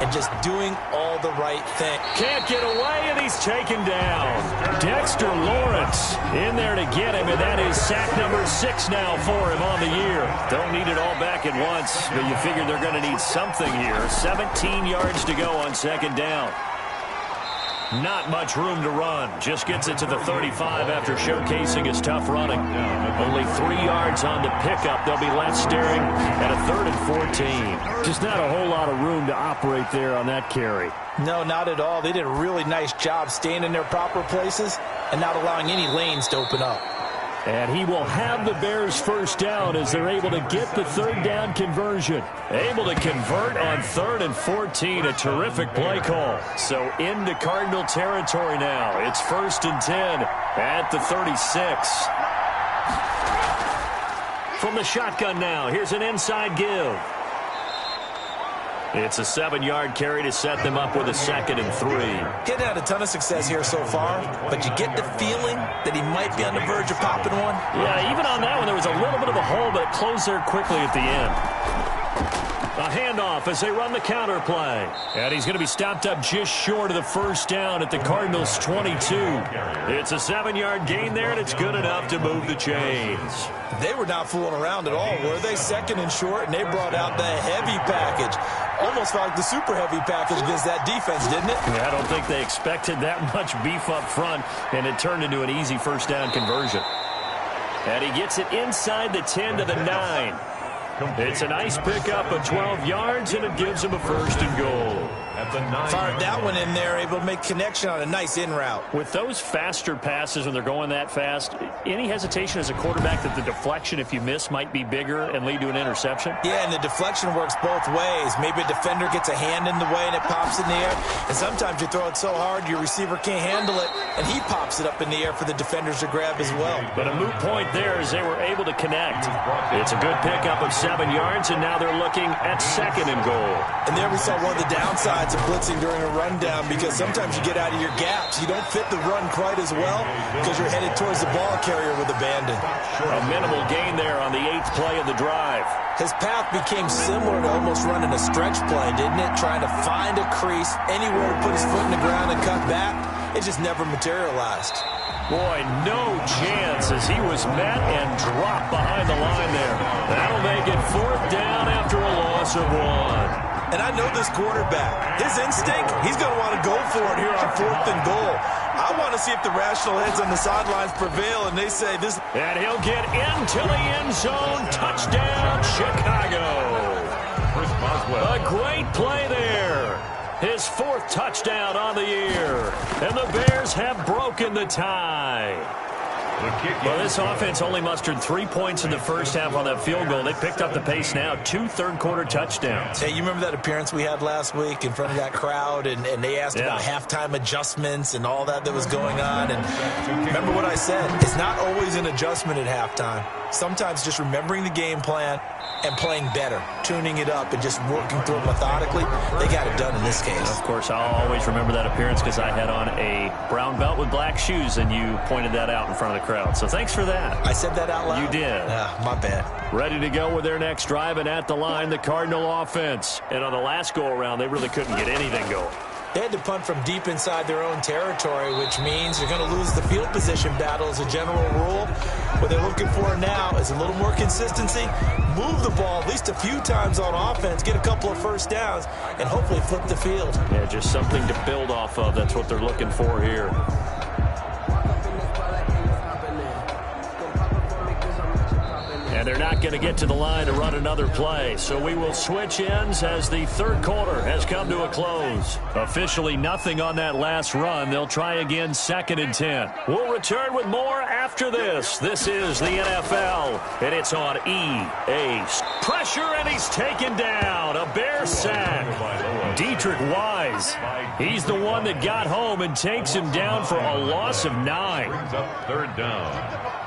and just doing all the right thing. Can't get away, and he's taken down. Dexter Lawrence in there to get him, and that is sack number 6 now for him on the year. Don't need it all back at once, but you figure they're going to need something here. 17 yards to go on 2nd down. Not much room to run. Just gets it to the 35 after showcasing his tough running. Only 3 yards on the pickup. They'll be left staring at a 3rd and 14. Just not a whole lot of room to operate there on that carry. No, not at all. They did a really nice job staying in their proper places and not allowing any lanes to open up. And he will have the Bears first down as they're able to get the 3rd down conversion. Able to convert on 3rd and 14. A terrific play call. So into Cardinal territory now. It's 1st and 10 at the 36. From the shotgun now, here's an inside give. It's a 7-yard carry to set them up with a 2nd and 3. Getting had a ton of success here so far, but you get the feeling that he might be on the verge of popping one. Yeah, even on that one, there was a little bit of a hole, but it closed there quickly at the end. A handoff as they run the counter play. And he's going to be stopped up just short of the first down at the Cardinals' 22. It's a 7-yard gain there, and it's good enough to move the chains. They were not fooling around at all, were they? 2nd and short, and they brought out the heavy package. Almost felt like the super heavy package against that defense, didn't it? Yeah, I don't think they expected that much beef up front, and it turned into an easy first down conversion. And he gets it inside the 10 to the 9. It's a nice pickup of 12 yards, and it gives him a 1st and goal. Fired that one in there, able to make connection on a nice in route. With those faster passes when they're going that fast, any hesitation as a quarterback that the deflection, if you miss, might be bigger and lead to an interception? Yeah, and the deflection works both ways. Maybe a defender gets a hand in the way and it pops in the air. And sometimes you throw it so hard your receiver can't handle it, and he pops it up in the air for the defenders to grab as well. But a moot point there as they were able to connect. It's a good pickup of 7 yards, and now they're looking at 2nd and goal. And there we saw one of the downsides of blitzing during a rundown, because sometimes you get out of your gaps. You don't fit the run quite as well because you're headed towards the ball carrier with abandon. A minimal gain there on the 8th play of the drive. His path became similar to almost running a stretch play, didn't it? Trying to find a crease, anywhere to put his foot in the ground and cut back. It just never materialized. Boy, no chance as he was met and dropped behind the line there. That'll make it 4th down after a loss of 1. And I know this quarterback. His instinct, he's going to want to go for it here on 4th and goal. I want to see if the rational heads on the sidelines prevail, and they say this. And he'll get into the end zone. Touchdown, Chicago. A great play there. His 4th touchdown on the year. And the Bears have broken the tie. Well, this offense only mustered 3 points in the first half on that field goal. They picked up the pace now, 2 third-quarter touchdowns. Hey, you remember that appearance we had last week in front of that crowd, and they asked about halftime adjustments and all that was going on? And remember what I said, it's not always an adjustment at halftime. Sometimes just remembering the game plan and playing better, tuning it up and just working through it methodically. They got it done in this case. Of course, I'll always remember that appearance because I had on a brown belt with black shoes, and you pointed that out in front of the crowd. So thanks for that. I said that out loud? You did. My bad. Ready to go with their next drive, and at the line, the Cardinal offense. And on the last go-around, they really couldn't get anything going. They had to punt from deep inside their own territory, which means you're going to lose the field position battle as a general rule. What they're looking for now is a little more consistency, move the ball at least a few times on offense, get a couple of first downs, and hopefully flip the field. Yeah, just something to build off of. That's what they're looking for here. And they're not going to get to the line to run another play. So we will switch ends as the third quarter has come to a close. Officially nothing on that last run. They'll try again 2nd and 10. We'll return with more after this. This is the NFL, and it's on EA. Pressure, and he's taken down. A Bear sack. Dietrich Wise. He's the one that got home and takes him down for a loss of 9. Brings up 3rd down.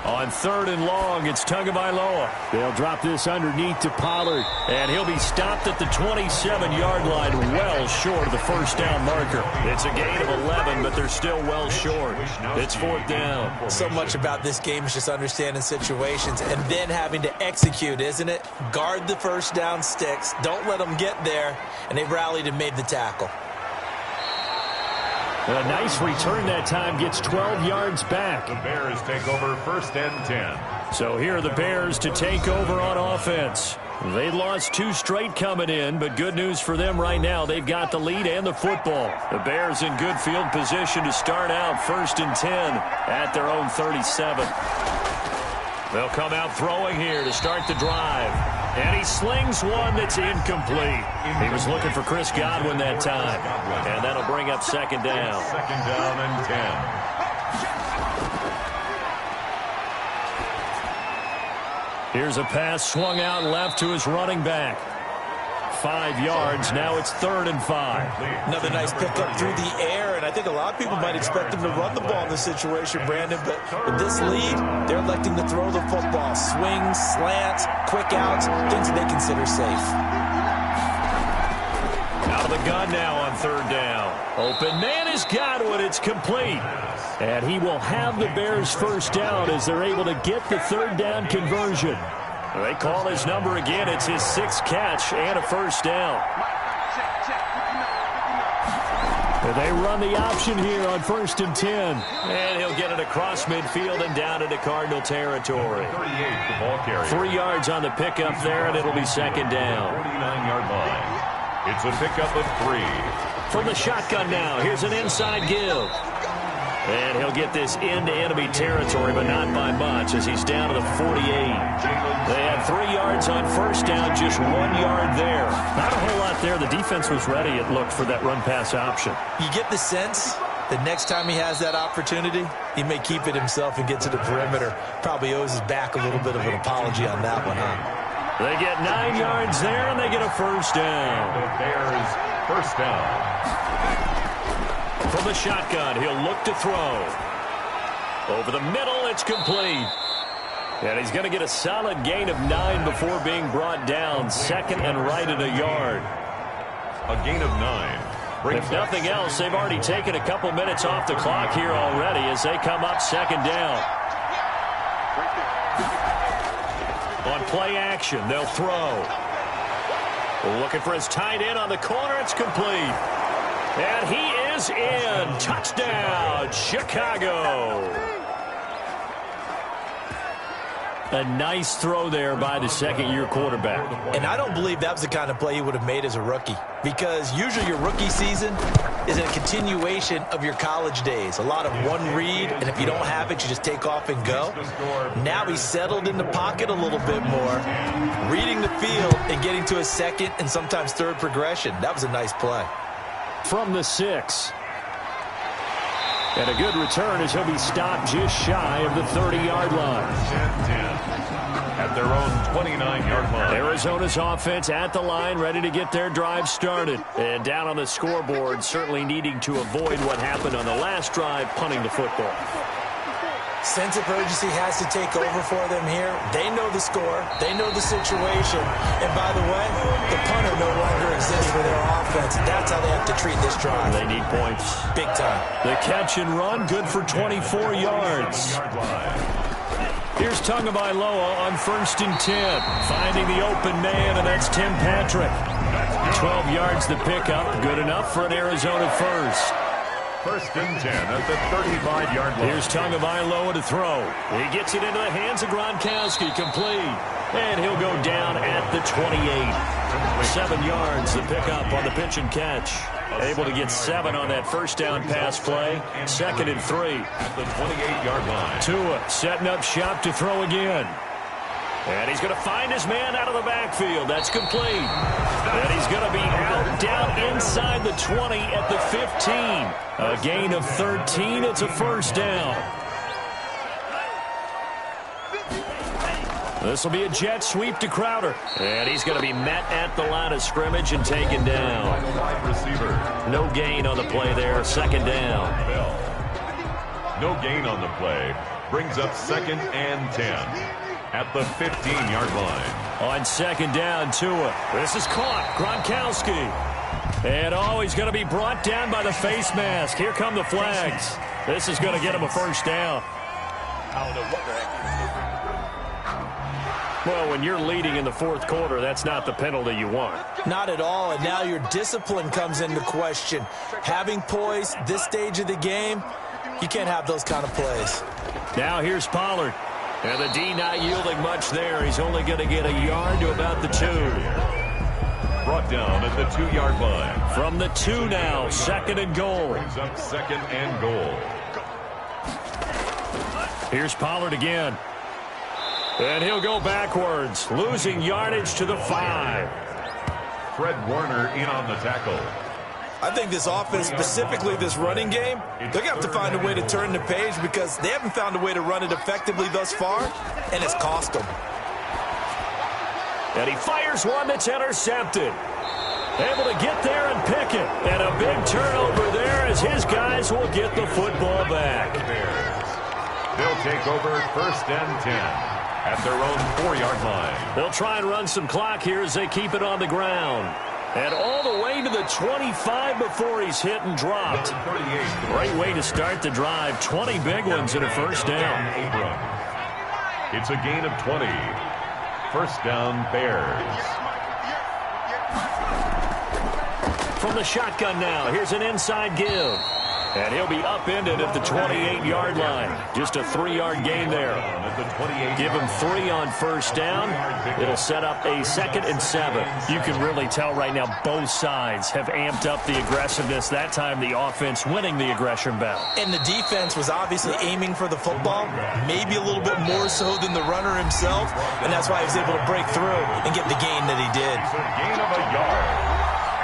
On 3rd and long, it's Tagovailoa. They'll drop this underneath to Pollard, and he'll be stopped at the 27-yard line, well short of the first down marker. It's a gain of 11, but they're still well short. It's 4th down. So much about this game is just understanding situations and then having to execute, isn't it? Guard the first down sticks. Don't let them get there, and they rallied and made the tackle. A nice return that time, gets 12 yards back. The Bears take over 1st and 10. So here are the Bears to take over on offense. They lost 2 straight coming in, but good news for them right now. They've got the lead and the football. The Bears in good field position to start out 1st and 10 at their own 37. They'll come out throwing here to start the drive. And he slings one that's incomplete. He was looking for Chris Godwin that time. And that'll bring up 2nd down. 2nd down and 10. Here's a pass swung out left to his running back. 5 yards. Now it's 3rd and 5. Another nice pickup through the air, and I think a lot of people might expect him to run the ball in this situation, Brandon, but with this lead, they're electing to throw the football. Swings, slants, quick outs, things that they consider safe. Out of the gun now on 3rd down. Open man is Godwin. It's complete. And he will have the Bears' first down as they're able to get the 3rd down conversion. They call his number again. It's his 6th catch and a first down. They run the option here on 1st and 10. And he'll get it across midfield and down into Cardinal territory. 38, the ball carrier. 3 yards on the pickup there, and it'll be 2nd down. 49-yard line. It's a pickup of 3. From the shotgun now, here's an inside give. And he'll get this into enemy territory, but not by much as he's down to the 48. They had 3 yards on first down, just 1 yard there. Not a whole lot there. The defense was ready, it looked, for that run-pass option. You get the sense that next time he has that opportunity, he may keep it himself and get to the perimeter. Probably owes his back a little bit of an apology on that one, huh? They get 9 yards there, and they get a first down. The Bears' first down. From the shotgun, he'll look to throw. Over the middle, it's complete. And he's going to get a solid gain of 9 before being brought down. 2nd and right at a yard. A gain of 9. If nothing else, they've already taken a couple minutes off the clock here already as they come up 2nd down. On play action, they'll throw. Looking for his tight end on the corner. It's complete. And he is in. Touchdown, Chicago. A nice throw there by the second-year quarterback. And I don't believe that was the kind of play he would have made as a rookie, because usually your rookie season is a continuation of your college days. A lot of one read, and if you don't have it, you just take off and go. Now he's settled in the pocket a little bit more, reading the field and getting to a second and sometimes third progression. That was a nice play. From the 6. And a good return as he'll be stopped just shy of the 30-yard line. 10-10 at their own 29-yard line. Arizona's offense at the line, ready to get their drive started. And down on the scoreboard, certainly needing to avoid what happened on the last drive, punting the football. Sense of urgency has to take over for them here. They know the score. They know the situation. And by the way, the punter no longer exists for their offense. That's how they have to treat this drive. They need points. Big time. The catch and run, good for 24 yards. Here's Tagovailoa on 1st and 10. Finding the open man, and that's Tim Patrick. 12 yards the pickup. Good enough for an Arizona first. 1st and 10 at the 35-yard line. Here's Tagovailoa to throw. He gets it into the hands of Gronkowski, complete. And he'll go down at the 28. 7 yards, the pickup on the pitch and catch. Able to get 7 on that first down pass play. 2nd and 3. At the 28-yard line. Tua setting up shop to throw again. And he's going to find his man out of the backfield. That's complete. And he's going to be out down inside the 20 at the 15. A gain of 13. It's a first down. This will be a jet sweep to Crowder. And he's going to be met at the line of scrimmage and taken down. Wide receiver. No gain on the play there. 2nd down. No gain on the play. Brings up 2nd and 10. At the 15-yard line. On 2nd down, Tua. This is caught. Gronkowski. And he's going to be brought down by the face mask. Here come the flags. This is going to get him a first down. I don't know what the heck. Well, when you're leading in the 4th quarter, that's not the penalty you want. Not at all, and now your discipline comes into question. Having poise this stage of the game, you can't have those kind of plays. Now here's Pollard. And the D not yielding much there. He's only going to get a yard to about the 2. Brought down at the 2-yard line. From the 2 now, 2nd and goal. Brings up 2nd and goal. Here's Pollard again. And he'll go backwards, losing yardage to the 5. Fred Warner in on the tackle. I think this offense, specifically this running game, they're going to have to find a way to turn the page because they haven't found a way to run it effectively thus far, and it's cost them. And he fires one that's intercepted. Able to get there and pick it. And a big turnover there as his guys will get the football back. They'll take over 1st and 10 at their own 4-yard line. They'll try and run some clock here as they keep it on the ground. And all the way to the 25 before he's hit and dropped. Great way to start the drive. 20 big ones and a first down. It's a gain of 20. First down, Bears. From the shotgun now, here's an inside give. And he'll be upended at the 28-yard line. Just a 3-yard gain there. Give him 3 on first down. It'll set up a 2nd and 7. You can really tell right now both sides have amped up the aggressiveness. That time the offense winning the aggression battle. And the defense was obviously aiming for the football, maybe a little bit more so than the runner himself. And that's why he was able to break through and get the gain that he did. It's a gain of a yard.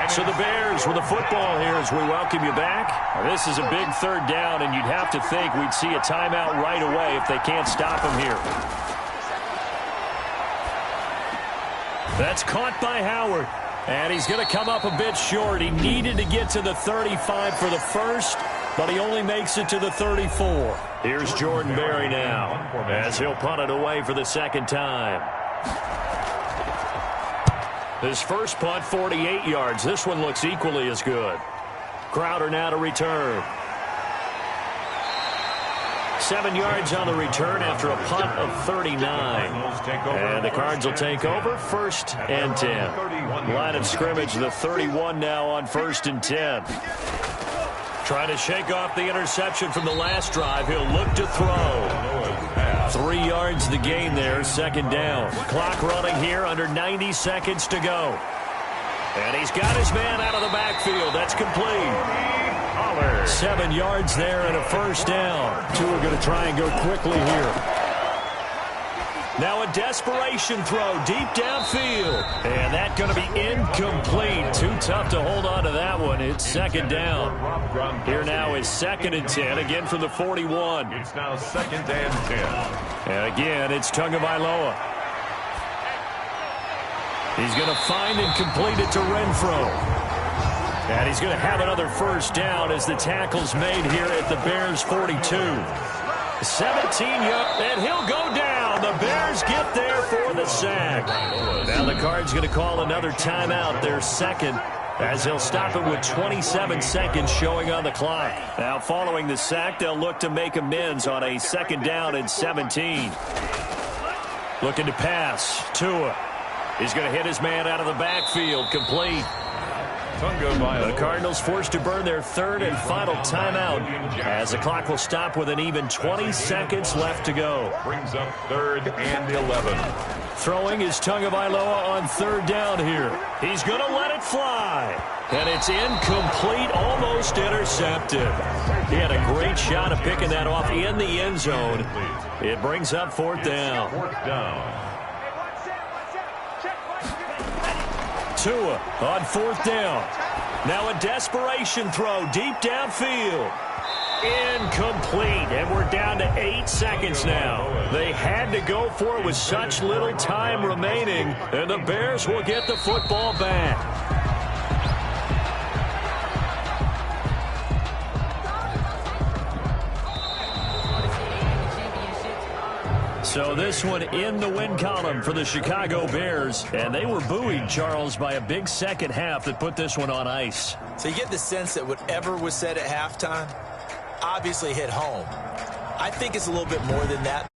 So the Bears with the football here as we welcome you back. This is a big 3rd down, and you'd have to think we'd see a timeout right away if they can't stop him here. That's caught by Howard, and he's going to come up a bit short. He needed to get to the 35 for the first, but he only makes it to the 34. Here's Jordan Berry now as he'll punt it away for the 2nd time. His first punt, 48 yards. This one looks equally as good. Crowder now to return. 7 yards on the return after a punt of 39. And the Cards will take over 1st and 10. Line of scrimmage, the 31 now on 1st and 10. Trying to shake off the interception from the last drive. He'll look to throw. 3 yards the gain there, 2nd down. Clock running here, under 90 seconds to go. And he's got his man out of the backfield. That's complete. 7 yards there and a first down. 2 are going to try and go quickly here. Now a desperation throw deep downfield. And that's going to be incomplete. Too tough to hold on to that one. It's second down. Here now is 2nd and 10, again from the 41. It's now 2nd and 10. And again, it's Tagovailoa. He's going to find and complete it to Renfro. And he's going to have another first down as the tackle's made here at the Bears' 42. 17 yards, and he'll go down. The Bears get there for the sack. Now the Cards going to call another timeout, their second, as they'll stop it with 27 seconds showing on the clock. Now following the sack, they'll look to make amends on a 2nd down and 17. Looking to pass. Tua. He's going to hit his man out of the backfield. Complete. The Cardinals forced to burn their 3rd and final timeout as the clock will stop with an even 20 seconds left to go. Brings up 3rd and 11. Throwing is Tagovailoa on 3rd down here. He's going to let it fly. And it's incomplete, almost intercepted. He had a great shot of picking that off in the end zone. It brings up 4th down. 4th down. Tua on 4th down. Now a desperation throw deep downfield. Incomplete, and we're down to 8 seconds now. They had to go for it with such little time remaining, and the Bears will get the football back. So this one in the win column for the Chicago Bears. And they were buoyed, Charles, by a big second half that put this one on ice. So you get the sense that whatever was said at halftime obviously hit home. I think it's a little bit more than that.